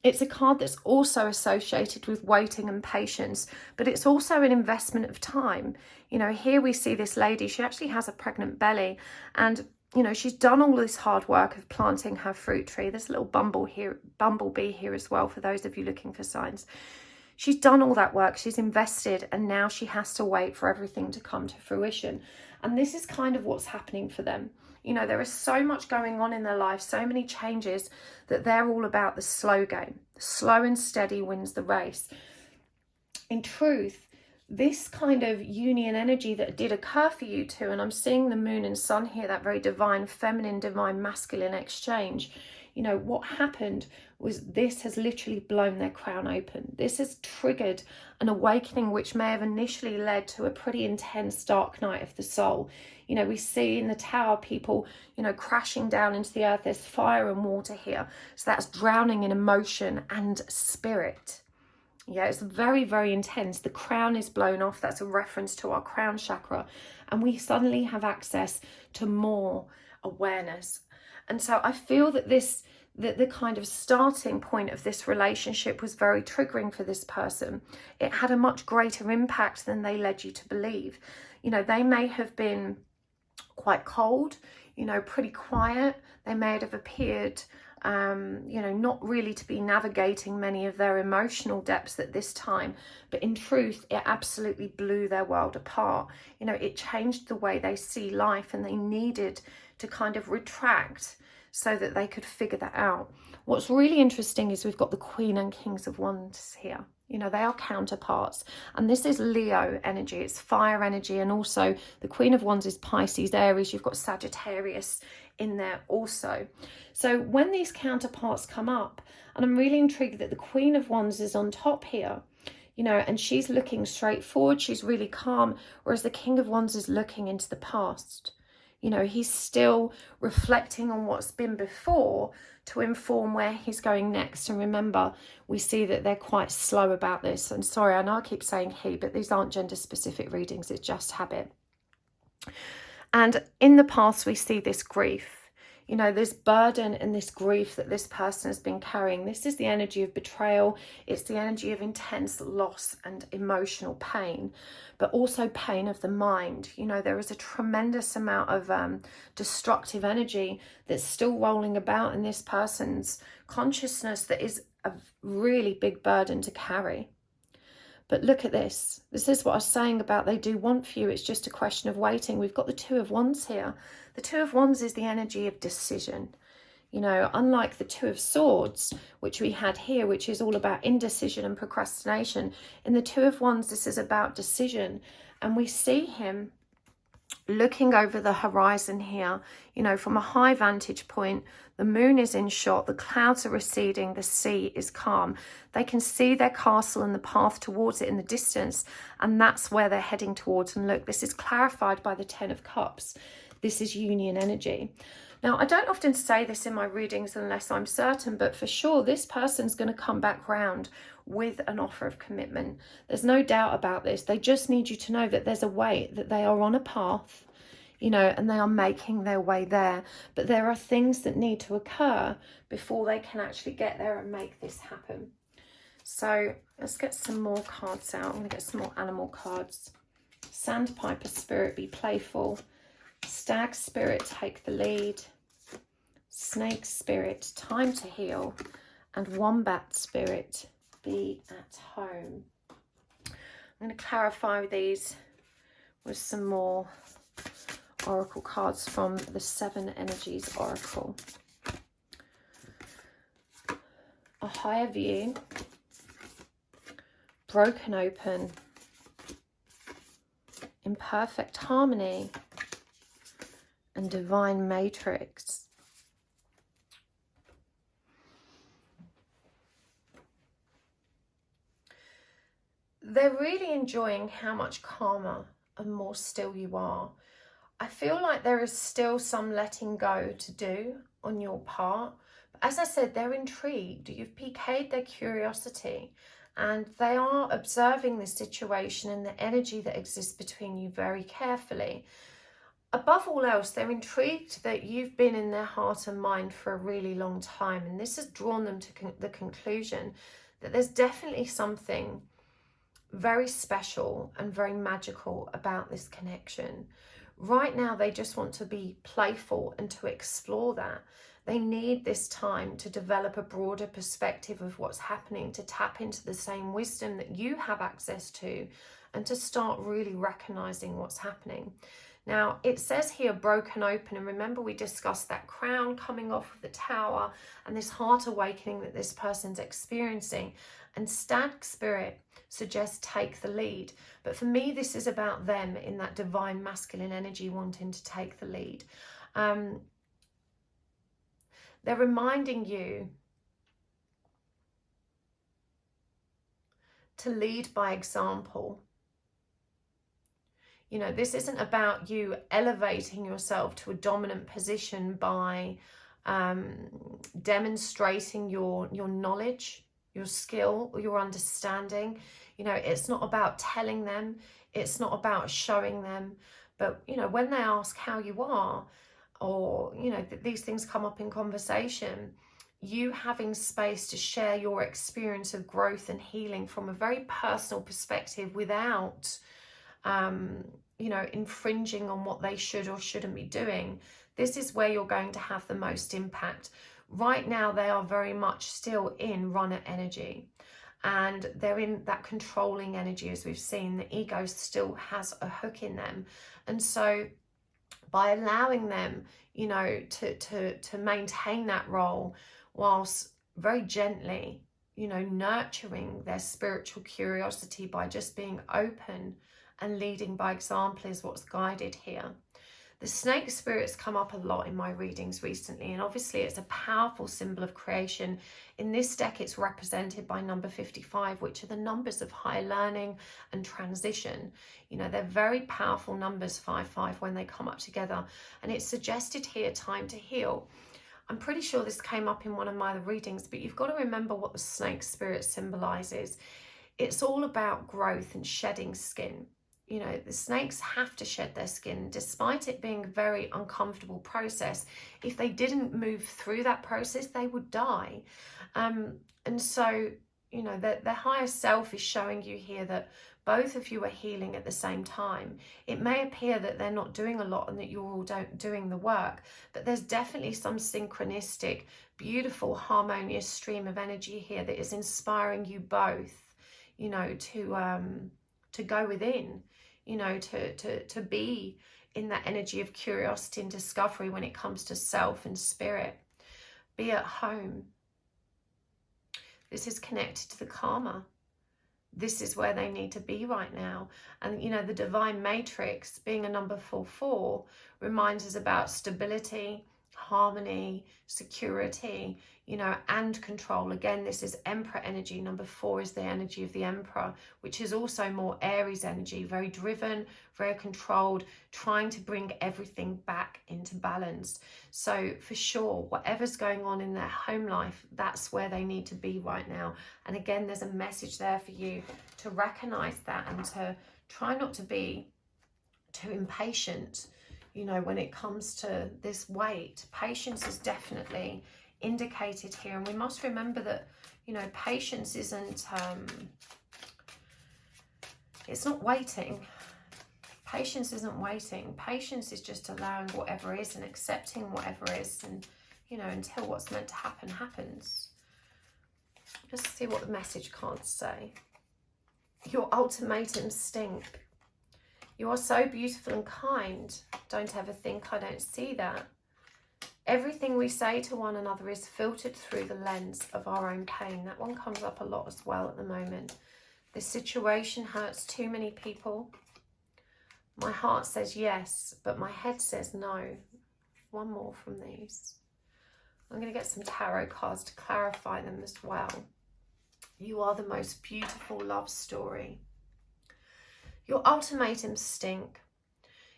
It's a card that's also associated with waiting and patience, but it's also an investment of time. You know, here we see this lady, she actually has a pregnant belly, and, you know, she's done all this hard work of planting her fruit tree. There's a little bumblebee here as well, for those of you looking for signs. She's done all that work, she's invested, and now she has to wait for everything to come to fruition. And this is kind of what's happening for them. You know, there is so much going on in their life, so many changes, that they're all about the slow game. Slow and steady wins the race. In truth, this kind of union energy that did occur for you two, and I'm seeing the moon and sun here, that very divine feminine, divine masculine exchange. You know, what happened was this has literally blown their crown open. This has triggered an awakening which may have initially led to a pretty intense dark night of the soul. You know, we see in the Tower people, you know, crashing down into the earth. There's fire and water here. So that's drowning in emotion and spirit. Yeah, it's very, very intense. The crown is blown off. That's a reference to our crown chakra. And we suddenly have access to more awareness. And so I feel that this that the kind of starting point of this relationship was very triggering for this person. It had a much greater impact than they led you to believe. You know, they may have been quite cold, you know, pretty quiet. They may have appeared, you know, not really to be navigating many of their emotional depths at this time. But in truth, it absolutely blew their world apart. You know, it changed the way they see life, and they needed to kind of retract so that they could figure that out. What's really interesting is we've got the Queen and Kings of Wands here. You know, they are counterparts. And this is Leo energy. It's fire energy. And also the Queen of Wands is Pisces, Aries. You've got Sagittarius in there also. So when these counterparts come up, and I'm really intrigued that the Queen of Wands is on top here, you know, and she's looking straight forward. She's really calm. Whereas the King of Wands is looking into the past. You know, he's still reflecting on what's been before to inform where he's going next. And remember, we see that they're quite slow about this. And sorry, I know I keep saying he, but these aren't gender specific readings. It's just habit. And in the past, we see this grief. You know, this burden and this grief that this person has been carrying. This is the energy of betrayal. It's the energy of intense loss and emotional pain, but also pain of the mind. You know, there is a tremendous amount of destructive energy that's still rolling about in this person's consciousness that is a really big burden to carry. But look at this. This is what I was saying about they do want for you. It's just a question of waiting. We've got the Two of Wands here. The Two of Wands is the energy of decision. You know, unlike the Two of Swords, which we had here, which is all about indecision and procrastination. In the Two of Wands, this is about decision. And we see him looking over the horizon here, you know, from a high vantage point. The moon is in shot, the clouds are receding, the sea is calm. They can see their castle and the path towards it in the distance, and that's where they're heading towards. And look, this is clarified by the Ten of Cups. This is union energy. Now, I don't often say this in my readings unless I'm certain, but for sure, this person's going to come back round with an offer of commitment. There's no doubt about this. They just need you to know that there's a way, that they are on a path, you know, and they are making their way there. But there are things that need to occur before they can actually get there and make this happen. So let's get some more cards out. I'm going to get some more animal cards. Sandpiper spirit, be playful. Stag spirit, take the lead. Snake spirit, time to heal. And wombat spirit, be at home. I'm going to clarify these with some more oracle cards from the Seven Energies Oracle. A higher view, broken open, imperfect harmony, and divine matrix. They're really enjoying how much calmer and more still you are. I feel like there is still some letting go to do on your part. But as I said, they're intrigued. You've piqued their curiosity, and they are observing the situation and the energy that exists between you very carefully. Above all else, they're intrigued that you've been in their heart and mind for a really long time. And this has drawn them to the conclusion that there's definitely something very special and very magical about this connection. Right now, they just want to be playful and to explore that. They need this time to develop a broader perspective of what's happening, to tap into the same wisdom that you have access to, and to start really recognizing what's happening. Now, it says here broken open, and remember we discussed that crown coming off of the tower and this heart awakening that this person's experiencing. And stag spirit suggests take the lead. But for me, this is about them in that divine masculine energy wanting to take the lead. They're reminding you to lead by example. You know, this isn't about you elevating yourself to a dominant position by demonstrating your knowledge, your skill, your understanding. You know, it's not about telling them, it's not about showing them. But, you know, when they ask how you are, or, you know, these things come up in conversation, you having space to share your experience of growth and healing from a very personal perspective without, you know, infringing on what they should or shouldn't be doing. This is where you're going to have the most impact. Right now, they are very much still in runner energy, and they're in that controlling energy. As we've seen, the ego still has a hook in them. And so by allowing them, you know, to maintain that role whilst very gently, you know, nurturing their spiritual curiosity by just being open and leading by example is what's guided here. The snake spirits come up a lot in my readings recently, and obviously it's a powerful symbol of creation. In this deck, it's represented by number 55, which are the numbers of high learning and transition. You know, they're very powerful numbers, 55, when they come up together. And it's suggested here, time to heal. I'm pretty sure this came up in one of my other readings, but you've got to remember what the snake spirit symbolizes. It's all about growth and shedding skin. You know, the snakes have to shed their skin, despite it being a very uncomfortable process. If they didn't move through that process, they would die. And so, you know, their higher self is showing you here that both of you are healing at the same time. It may appear that they're not doing a lot and that you're all doing the work, but there's definitely some synchronistic, beautiful, harmonious stream of energy here that is inspiring you both, you know, to go within, you know, to be in that energy of curiosity and discovery when it comes to self and spirit. Be at home. This is connected to the karma. This is where they need to be right now. And, you know, the divine matrix, being a number 44, reminds us about stability, harmony, security, you know, and control. Again, this is Emperor energy. Number 4 is the energy of the Emperor, which is also more Aries energy, very driven, very controlled, trying to bring everything back into balance. So for sure, whatever's going on in their home life, that's where they need to be right now. And again, there's a message there for you to recognize that and to try not to be too impatient, you know, when it comes to this weight. Patience is definitely indicated here, and we must remember that, you know, patience isn't it's not waiting. Patience isn't waiting. Patience is just allowing whatever is and accepting whatever is, and, you know, until what's meant to happen happens. Just see what the message cards say. Your ultimatums stink. You are so beautiful and kind. Don't ever think I don't see that. Everything we say to one another is filtered through the lens of our own pain. That one comes up a lot as well at the moment. This situation hurts too many people. My heart says yes, but my head says no. One more from these. I'm going to get some tarot cards to clarify them as well. You are the most beautiful love story. Your ultimatums stink.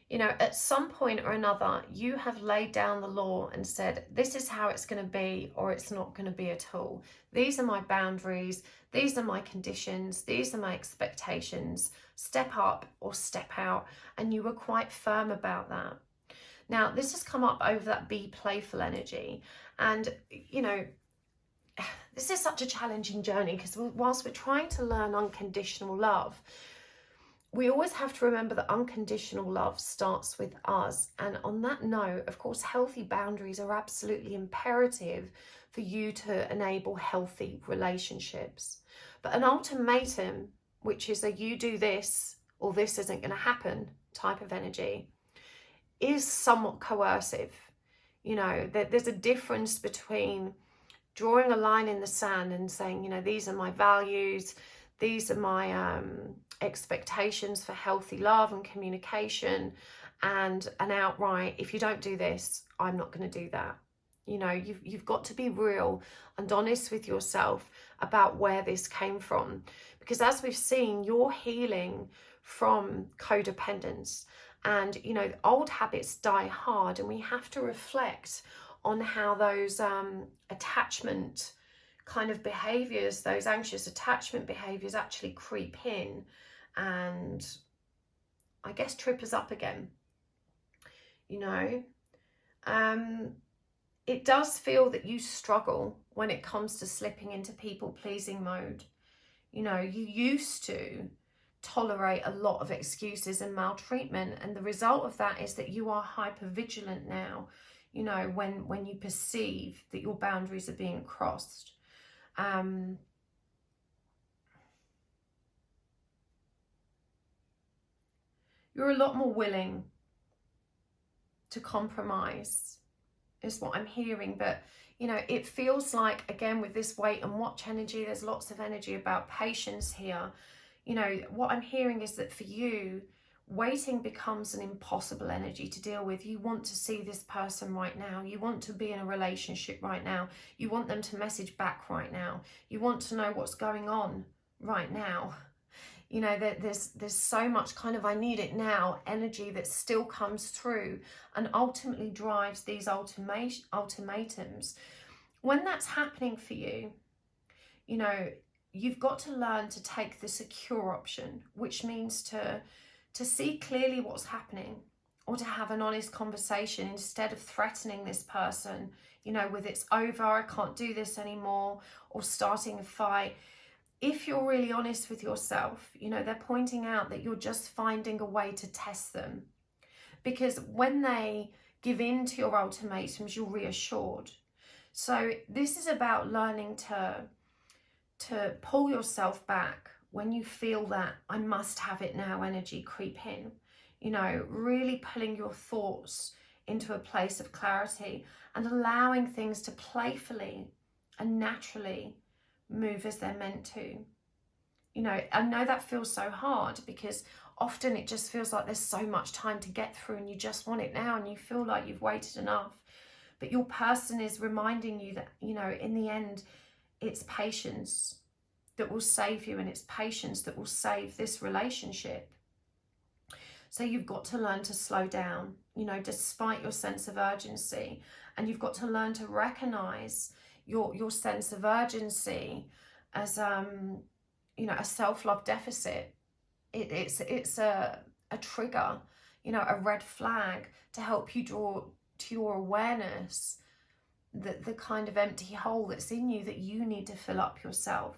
You know, at some point or another, you have laid down the law and said, this is how it's going to be, or it's not going to be at all. These are my boundaries. These are my conditions. These are my expectations. Step up or step out. And you were quite firm about that. Now, this has come up over that be playful energy. And, you know, this is such a challenging journey, because whilst we're trying to learn unconditional love, we always have to remember that unconditional love starts with us. And on that note, of course, healthy boundaries are absolutely imperative for you to enable healthy relationships. But an ultimatum, which is a you do this or this isn't going to happen type of energy, is somewhat coercive. You know, there's a difference between drawing a line in the sand and saying, you know, these are my values, these are my expectations for healthy love and communication, and an outright, if you don't do this, I'm not going to do that. You know, you've got to be real and honest with yourself about where this came from, because as we've seen, you're healing from codependence, and, you know, old habits die hard, and we have to reflect on how those attachment kind of behaviors, those anxious attachment behaviors, actually creep in and, I guess, trip us up again. You know, it does feel that you struggle when it comes to slipping into people-pleasing mode. You know, you used to tolerate a lot of excuses and maltreatment, and the result of that is that you are hyper vigilant now, you know, when you perceive that your boundaries are being crossed. You're a lot more willing to compromise, is what I'm hearing. But you know, it feels like, again, with this wait and watch energy, there's lots of energy about patience here. You know, what I'm hearing is that for you, waiting becomes an impossible energy to deal with. You want to see this person right now. You want to be in a relationship right now. You want them to message back right now. You want to know what's going on right now. You know, there's so much kind of I need it now energy that still comes through and ultimately drives these ultimatums. When that's happening for you, you know, you've got to learn to take the secure option, which means to see clearly what's happening, or to have an honest conversation instead of threatening this person, you know, with it's over, I can't do this anymore, or starting a fight. If you're really honest with yourself, you know, they're pointing out that you're just finding a way to test them. Because when they give in to your ultimatums, you're reassured. So this is about learning to pull yourself back when you feel that I must have it now energy creep in. You know, really pulling your thoughts into a place of clarity and allowing things to playfully and naturally move as they're meant to. You know, I know that feels so hard because often it just feels like there's so much time to get through and you just want it now and you feel like you've waited enough. But your person is reminding you that, you know, in the end, it's patience that will save you, and it's patience that will save this relationship. So you've got to learn to slow down, you know, despite your sense of urgency. And you've got to learn to recognize your sense of urgency as you know, a self-love deficit. It's a trigger, you know, a red flag to help you draw to your awareness that the kind of empty hole that's in you that you need to fill up yourself.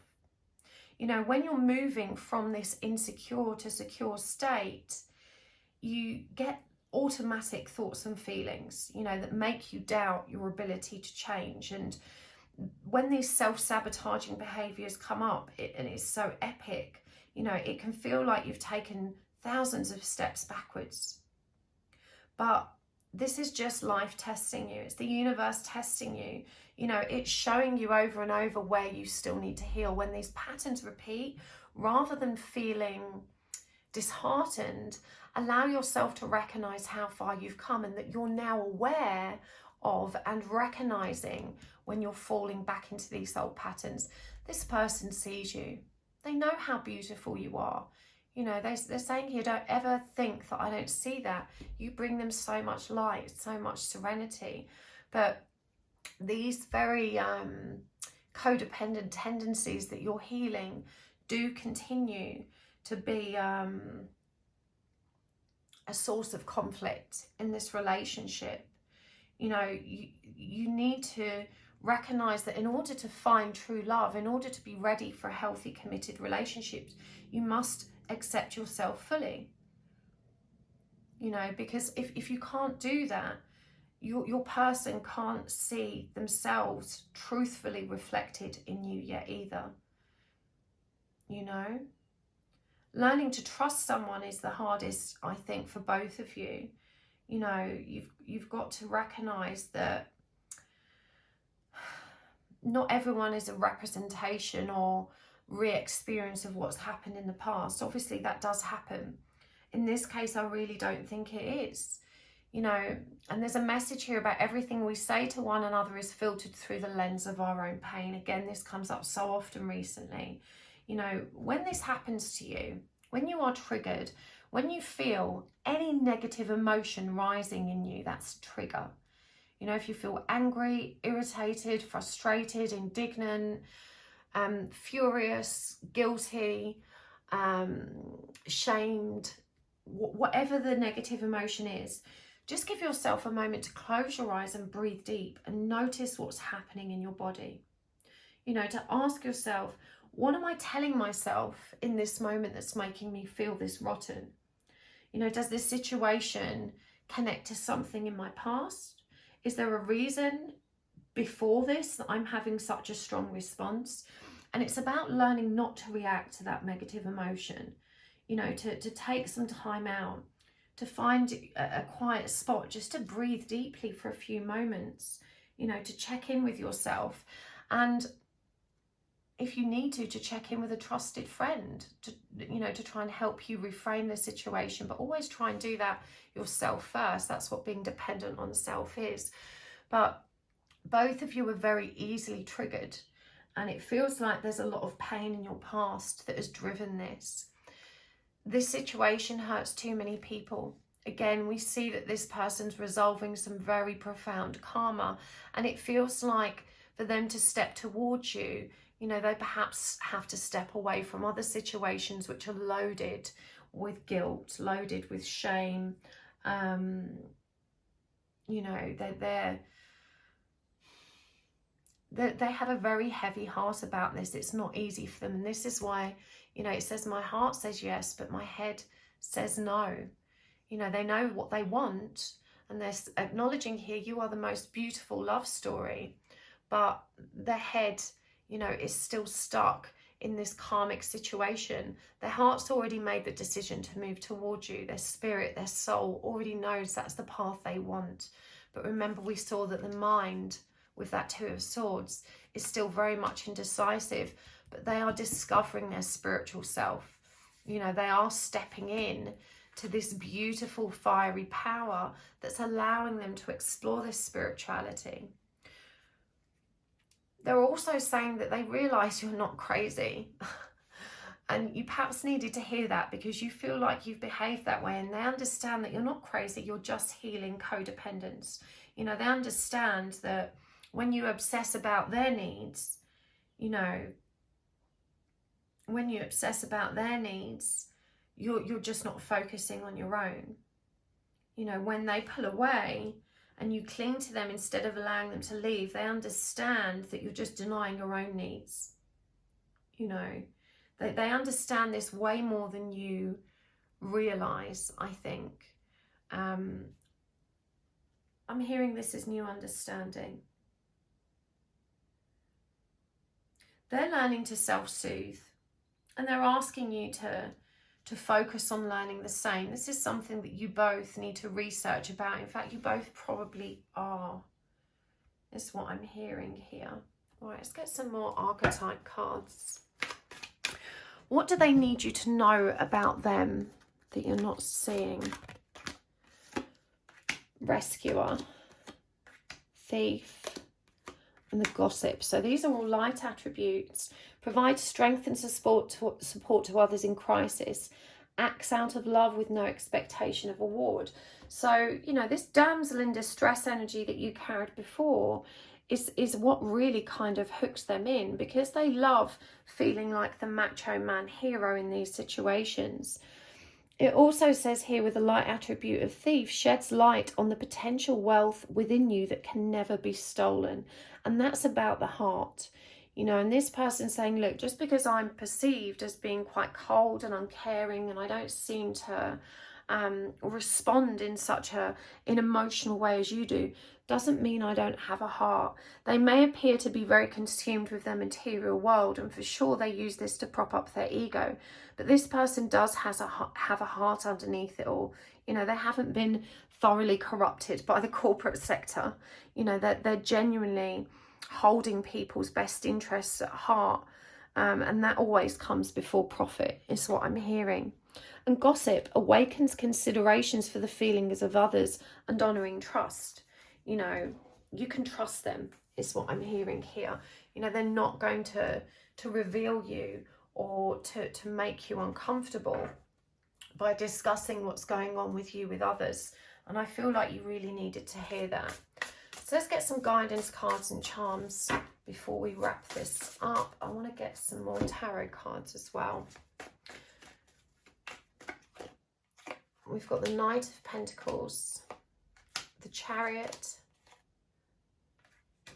You know, when you're moving from this insecure to secure state, you get automatic thoughts and feelings, you know, that make you doubt your ability to change. And when these self-sabotaging behaviors come up, and it's so epic, you know, it can feel like you've taken thousands of steps backwards. But this is just life testing you. It's the universe testing you. You know, it's showing you over and over where you still need to heal. When these patterns repeat, rather than feeling disheartened, allow yourself to recognize how far you've come and that you're now aware of and recognizing when you're falling back into these old patterns. This person sees you. They know how beautiful you are. You know, they're saying here, don't ever think that I don't see that. You bring them so much light, so much serenity. But these very codependent tendencies that you're healing do continue to be a source of conflict in this relationship. You know, you need to recognize that in order to find true love, in order to be ready for a healthy, committed relationships, you must accept yourself fully. You know, because if you can't do that, your person can't see themselves truthfully reflected in you yet either. You know, learning to trust someone is the hardest, I think, for both of you. You know, you've got to recognize that not everyone is a representation or re-experience of what's happened in the past. Obviously that does happen. In this case, I really don't think it is. You know, and there's a message here about everything we say to one another is filtered through the lens of our own pain. Again, this comes up so often recently. You know, when this happens to you, when you are triggered, when you feel any negative emotion rising in you, that's a trigger. You know, if you feel angry, irritated, frustrated, indignant, furious, guilty, shamed, whatever the negative emotion is, just give yourself a moment to close your eyes and breathe deep and notice what's happening in your body. You know, to ask yourself, what am I telling myself in this moment that's making me feel this rotten? You know, does this situation connect to something in my past? Is there a reason before this that I'm having such a strong response? And it's about learning not to react to that negative emotion, you know, to take some time out, to find a quiet spot, just to breathe deeply for a few moments, you know, to check in with yourself. And if you need to check in with a trusted friend, to, you know, to try and help you reframe the situation, but always try and do that yourself first. That's what being dependent on self is. But both of you are very easily triggered, and it feels like there's a lot of pain in your past that has driven this. This situation hurts too many people. Again, we see that this person's resolving some very profound karma, and it feels like for them to step towards you, you know, they perhaps have to step away from other situations which are loaded with guilt, loaded with shame. You know, they have a very heavy heart about this. It's not easy for them. And this is why, you know, it says my heart says yes, but my head says no. You know, they know what they want, and they're acknowledging here, you are the most beautiful love story, but their head, you know, is still stuck in this karmic situation. Their heart's already made the decision to move towards you. Their spirit, their soul already knows that's the path they want. But remember, we saw that the mind, with that Two of Swords, is still very much indecisive, but they are discovering their spiritual self. You know, they are stepping in to this beautiful fiery power that's allowing them to explore this spirituality. They're also saying that they realize you're not crazy. And you perhaps needed to hear that because you feel like you've behaved that way, and they understand that you're not crazy, you're just healing codependence. You know, they understand that when you obsess about their needs, you know, when you obsess about their needs, you're just not focusing on your own. You know, when they pull away and you cling to them instead of allowing them to leave, they understand that you're just denying your own needs. You know, they understand this way more than you realize, I think. I'm hearing this as new understanding. They're learning to self-soothe, and they're asking you to focus on learning the same. This is something that you both need to research about. In fact, you both probably are. Is what I'm hearing here. All right, let's get some more archetype cards. What do they need you to know about them that you're not seeing? Rescuer, Thief, and the Gossip. So these are all light attributes. Provide strength and support to others in crisis. Acts out of love with no expectation of reward. So, you know, this damsel in distress energy that you carried before is what really kind of hooks them in, because they love feeling like the macho man hero in these situations. It also says here, with the light attribute of Thief, sheds light on the potential wealth within you that can never be stolen. And that's about the heart. You know, and this person saying, look, just because I'm perceived as being quite cold and uncaring, and I don't seem to respond in such an emotional way as you do, doesn't mean I don't have a heart. They may appear to be very consumed with their material world, and for sure they use this to prop up their ego. But this person does have a heart underneath it all. You know, they haven't been thoroughly corrupted by the corporate sector. You know, they're genuinely holding people's best interests at heart, and that always comes before profit, is what I'm hearing. And Gossip awakens considerations for the feelings of others and honouring trust. You know, you can trust them, is what I'm hearing here. You know, they're not going to reveal you or to make you uncomfortable by discussing what's going on with you with others. And I feel like you really needed to hear that. So let's get some guidance cards and charms before we wrap this up. I want to get some more tarot cards as well. We've got the Knight of Pentacles, the Chariot,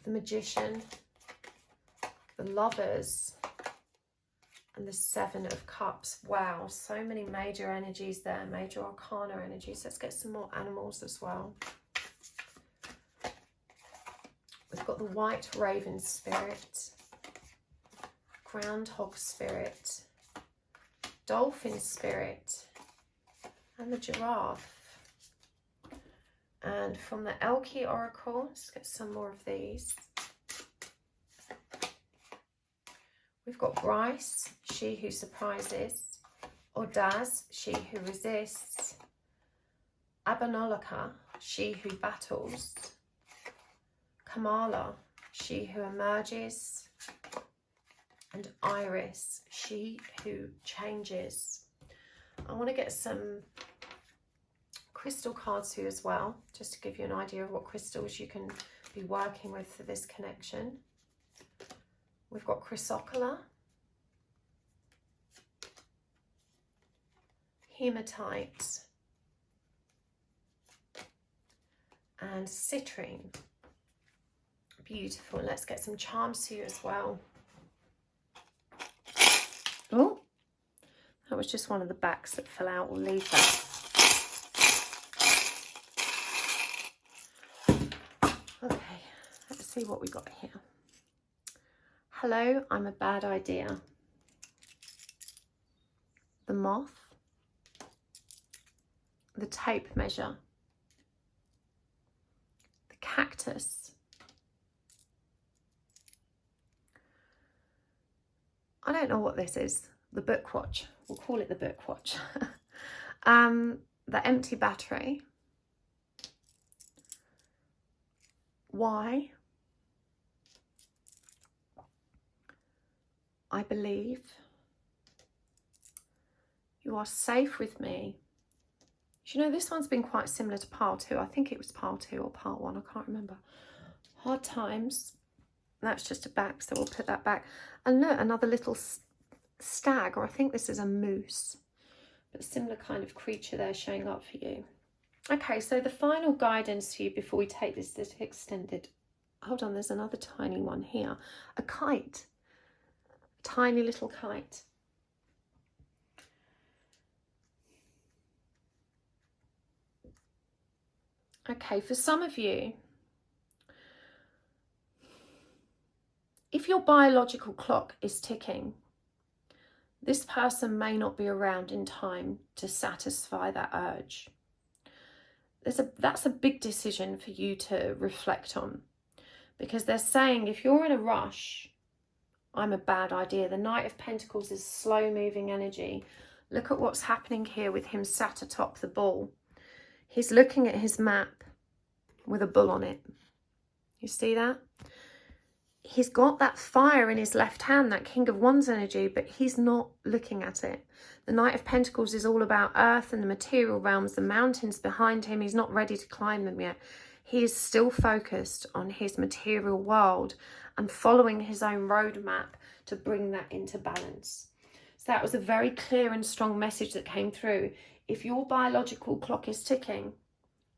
the Magician, the Lovers, and the Seven of Cups. Wow, so many major energies there, major arcana energies. Let's get some more animals as well. We've got the White Raven Spirit, Groundhog Spirit, Dolphin Spirit, and the Giraffe. And from the Elke Oracle, let's get some more of these. We've got Bryce, she who surprises. Ordaz, she who resists. Abanolaka, she who battles. Kamala, she who emerges. And Iris, she who changes. I want to get some crystal cards here as well, just to give you an idea of what crystals you can be working with for this connection. We've got chrysocolla, hematite, and citrine. Beautiful. Let's get some charms here as well. Oh, that was just one of the backs that fell out. We'll leave that. Okay, let's see what we got here. Hello, I'm a bad idea. The Moth, the Tape Measure, the Cactus. I don't know what this is. The Book Watch. We'll call it the Book Watch. The Empty Battery. Why? I believe. You are safe with me. You know, this one's been quite similar to pile 2. I think it was pile 2 or pile 1. I can't remember. Hard times. That's just a back, so we'll put that back. And look, another little stag, or I think this is a moose. But a similar kind of creature there showing up for you. Okay, so the final guidance for you before we take this extended. Hold on, there's another tiny one here. A kite. Tiny little kite. Okay, for some of you, if your biological clock is ticking, this person may not be around in time to satisfy that urge. That's a big decision for you to reflect on, because they're saying if you're in a rush, I'm a bad idea. The Knight of Pentacles is slow moving energy. Look at what's happening here with him sat atop the bull. He's looking at his map with a bull on it. You see that? He's got that fire in his left hand, that King of Wands energy, but he's not looking at it. The Knight of Pentacles is all about earth and the material realms, the mountains behind him. He's not ready to climb them yet. He is still focused on his material world and following his own roadmap to bring that into balance. So that was a very clear and strong message that came through. If your biological clock is ticking,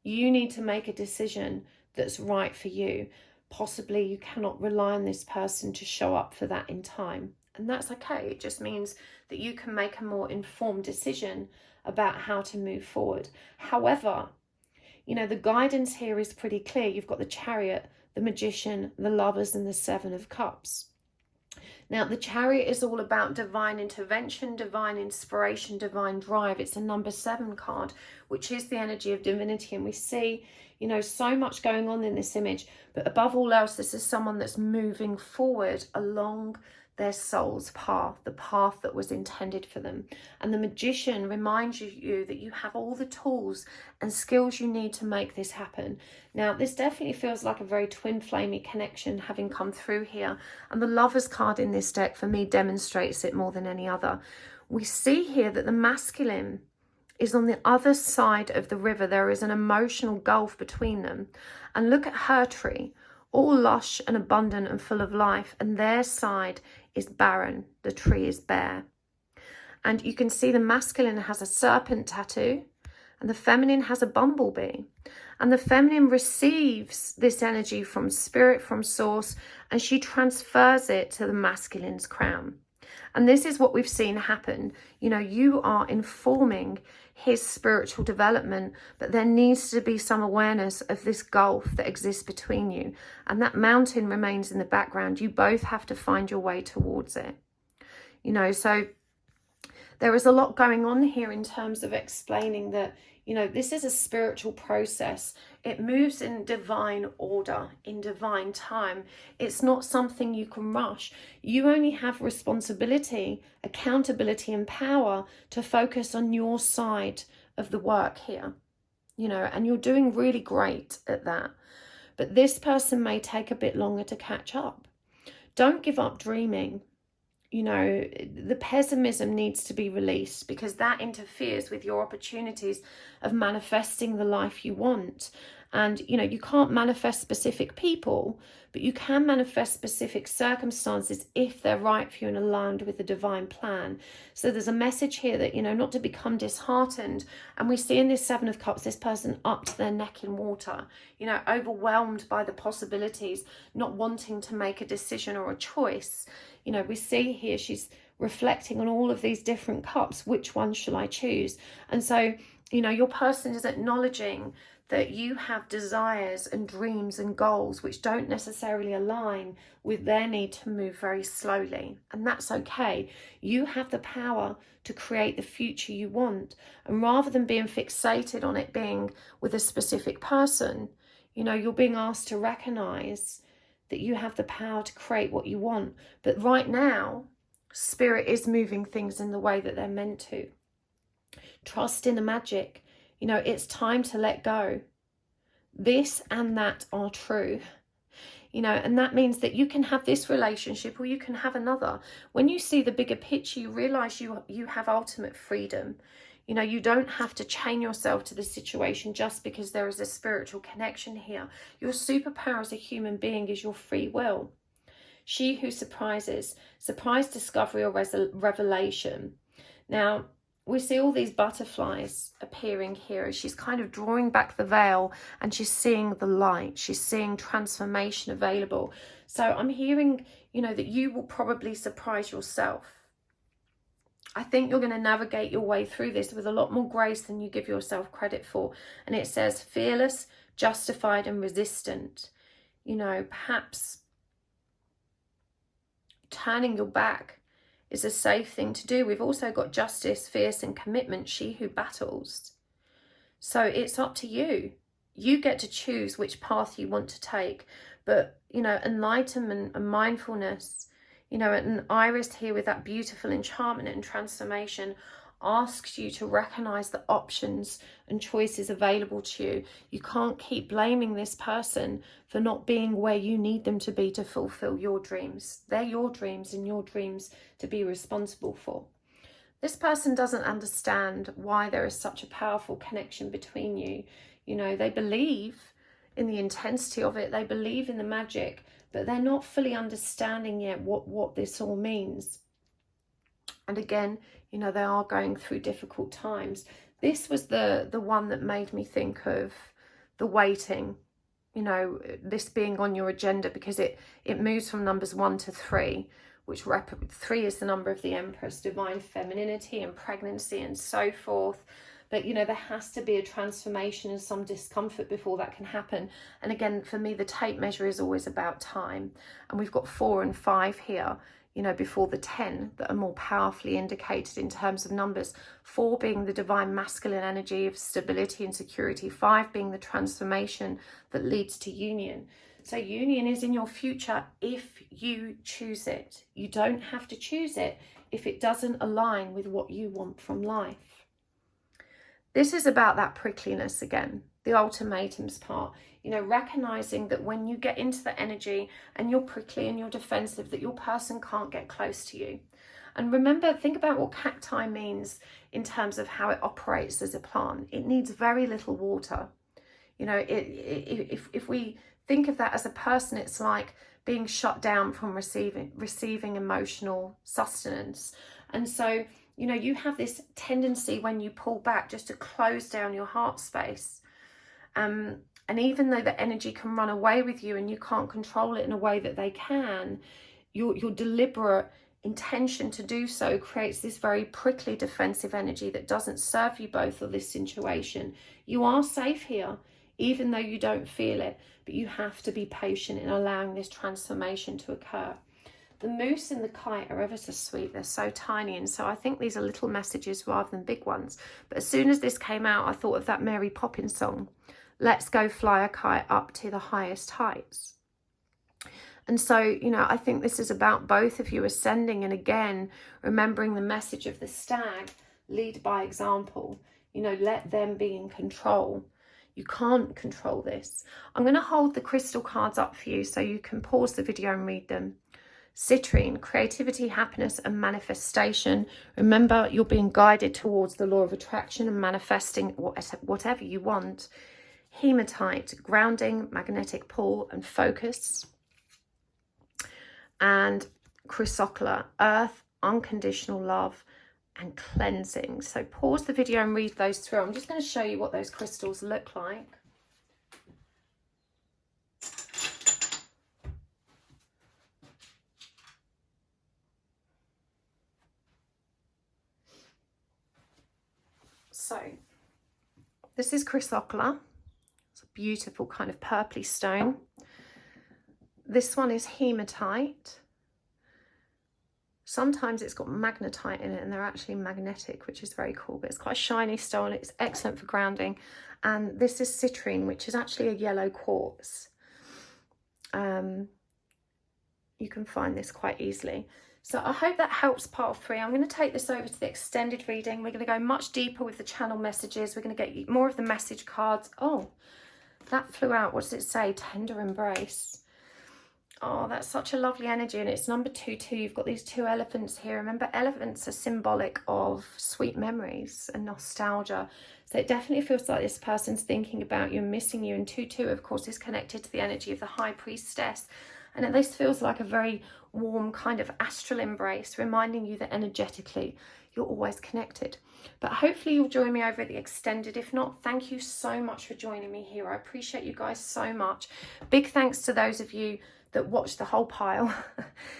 you need to make a decision that's right for you. Possibly you cannot rely on this person to show up for that in time. And that's okay. It just means that you can make a more informed decision about how to move forward. However, you know, the guidance here is pretty clear. You've got the Chariot, the Magician, the Lovers, and the Seven of Cups. Now, the Chariot is all about divine intervention, divine inspiration, divine drive. It's a number 7 card, which is the energy of divinity. And we see, you know, so much going on in this image. But above all else, this is someone that's moving forward along their soul's path, the path that was intended for them. And the Magician reminds you that you have all the tools and skills you need to make this happen. Now, this definitely feels like a very twin flamey connection having come through here. And the Lovers card in this deck, for me, demonstrates it more than any other. We see here that the masculine is on the other side of the river. There is an emotional gulf between them. And look at her tree, all lush and abundant and full of life, and their side is barren. The tree is bare. And you can see the masculine has a serpent tattoo and the feminine has a bumblebee. And the feminine receives this energy from spirit, from source, and she transfers it to the masculine's crown. And this is what we've seen happen. You know, you are informing his spiritual development, but there needs to be some awareness of this gulf that exists between you. And that mountain remains in the background. You both have to find your way towards it. You know, so there is a lot going on here in terms of explaining that, you know, this is a spiritual process. It moves in divine order, in divine time. It's not something you can rush. You only have responsibility, accountability, and power to focus on your side of the work here, you know, and you're doing really great at that. But this person may take a bit longer to catch up. Don't give up dreaming. You know, the pessimism needs to be released, because that interferes with your opportunities of manifesting the life you want. And, you know, you can't manifest specific people, but you can manifest specific circumstances if they're right for you and aligned with the divine plan. So there's a message here that, you know, not to become disheartened. And we see in this Seven of Cups, this person up to their neck in water, you know, overwhelmed by the possibilities, not wanting to make a decision or a choice. You know, we see here she's reflecting on all of these different cups. Which one shall I choose? And so, you know, your person is acknowledging that you have desires and dreams and goals which don't necessarily align with their need to move very slowly. And that's okay. You have the power to create the future you want. And rather than being fixated on it being with a specific person, you know, you're being asked to recognize that you have the power to create what you want. But right now, spirit is moving things in the way that they're meant to. Trust in the magic. You know, it's time to let go. This and that are true. You know, and that means that you can have this relationship or you can have another. When you see the bigger picture, you realize you have ultimate freedom. You know, you don't have to chain yourself to the situation just because there is a spiritual connection here. Your superpower as a human being is your free will. She who surprises, surprise discovery or revelation. Now, we see all these butterflies appearing here as she's kind of drawing back the veil and she's seeing the light. She's seeing transformation available. So I'm hearing, you know, that you will probably surprise yourself. I think you're going to navigate your way through this with a lot more grace than you give yourself credit for. And it says fearless, justified, and resistant. You know, perhaps turning your back is a safe thing to do. We've also got justice, fierce, and commitment, she who battles. So it's up to you. You get to choose which path you want to take. But, you know, enlightenment and mindfulness, you know, and Iris here with that beautiful enchantment and transformation asks you to recognize the options and choices available to you. You can't keep blaming this person for not being where you need them to be to fulfill your dreams. They're your dreams and your dreams to be responsible for. This person doesn't understand why there is such a powerful connection between you. You know, they believe in the intensity of it. They believe in the magic, but they're not fully understanding yet what this all means. And again, you know, they are going through difficult times. This was the one that made me think of the waiting, you know, this being on your agenda, because it moves from numbers 1 to 3, which 3 is the number of the Empress, divine femininity and pregnancy and so forth. But, you know, there has to be a transformation and some discomfort before that can happen. And again, for me, the tape measure is always about time. And we've got 4 and 5 here, you know, before the 10 that are more powerfully indicated in terms of numbers. 4 being the divine masculine energy of stability and security. 5 being the transformation that leads to union. So union is in your future if you choose it. You don't have to choose it if it doesn't align with what you want from life. This is about that prickliness again, the ultimatums part. You know, recognizing that when you get into the energy and you're prickly and you're defensive, that your person can't get close to you. And remember, think about what cacti means in terms of how it operates as a plant. It needs very little water. You know, if we think of that as a person, it's like being shut down from receiving emotional sustenance. And so, you know, you have this tendency when you pull back just to close down your heart space. And even though the energy can run away with you and you can't control it in a way that they can, your deliberate intention to do so creates this very prickly defensive energy that doesn't serve you both or this situation. You are safe here, even though you don't feel it, but you have to be patient in allowing this transformation to occur. The moose and the kite are ever so sweet. They're so tiny, and so I think these are little messages rather than big ones. But as soon as this came out, I thought of that Mary Poppins song, "Let's go fly a kite up to the highest heights." And so, you know, I think this is about both of you ascending, and again, remembering the message of the stag, lead by example. You know, let them be in control. You can't control this. I'm going to hold the crystal cards up for you so you can pause the video and read them. Citrine, creativity, happiness and manifestation. Remember, you're being guided towards the law of attraction and manifesting whatever you want. Hematite, grounding, magnetic pull and focus. And chrysocolla, earth, unconditional love and cleansing. So pause the video and read those through. I'm just going to show you what those crystals look like. So this is chrysocolla. It's a beautiful kind of purpley stone. This one is hematite. Sometimes it's got magnetite in it and they're actually magnetic, which is very cool, but it's quite a shiny stone. It's excellent for grounding. And this is citrine, which is actually a yellow quartz. You can find this quite easily. So I hope that helps part 3. I'm going to take this over to the extended reading. We're going to go much deeper with the channel messages. We're going to get more of the message cards. Oh, that flew out. What does it say? Tender embrace. Oh, that's such a lovely energy. And it's number 22. You've got these 2 elephants here. Remember, elephants are symbolic of sweet memories and nostalgia. So it definitely feels like this person's thinking about you and missing you. And 22, of course, is connected to the energy of the High Priestess. And this feels like a very warm kind of astral embrace, reminding you that energetically you're always connected. But hopefully you'll join me over at the extended. If not, thank you so much for joining me here. I appreciate you guys so much. Big thanks to those of you that watched the whole pile,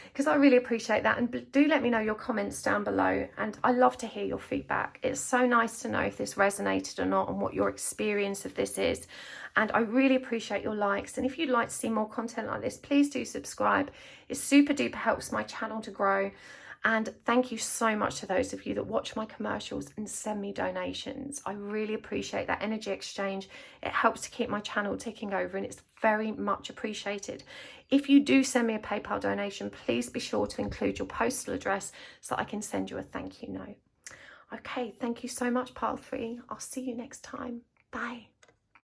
because I really appreciate that. And do let me know your comments down below, and I love to hear your feedback. It's so nice to know if this resonated or not and what your experience of this is. And I really appreciate your likes, and if you'd like to see more content like this, please do subscribe. It super duper helps my channel to grow. And thank you so much to those of you that watch my commercials and send me donations. I really appreciate that energy exchange. It helps to keep my channel ticking over, and it's very much appreciated. If you do send me a PayPal donation, please be sure to include your postal address so that I can send you a thank you note. Okay, thank you so much, Pile 3. I'll see you next time. Bye.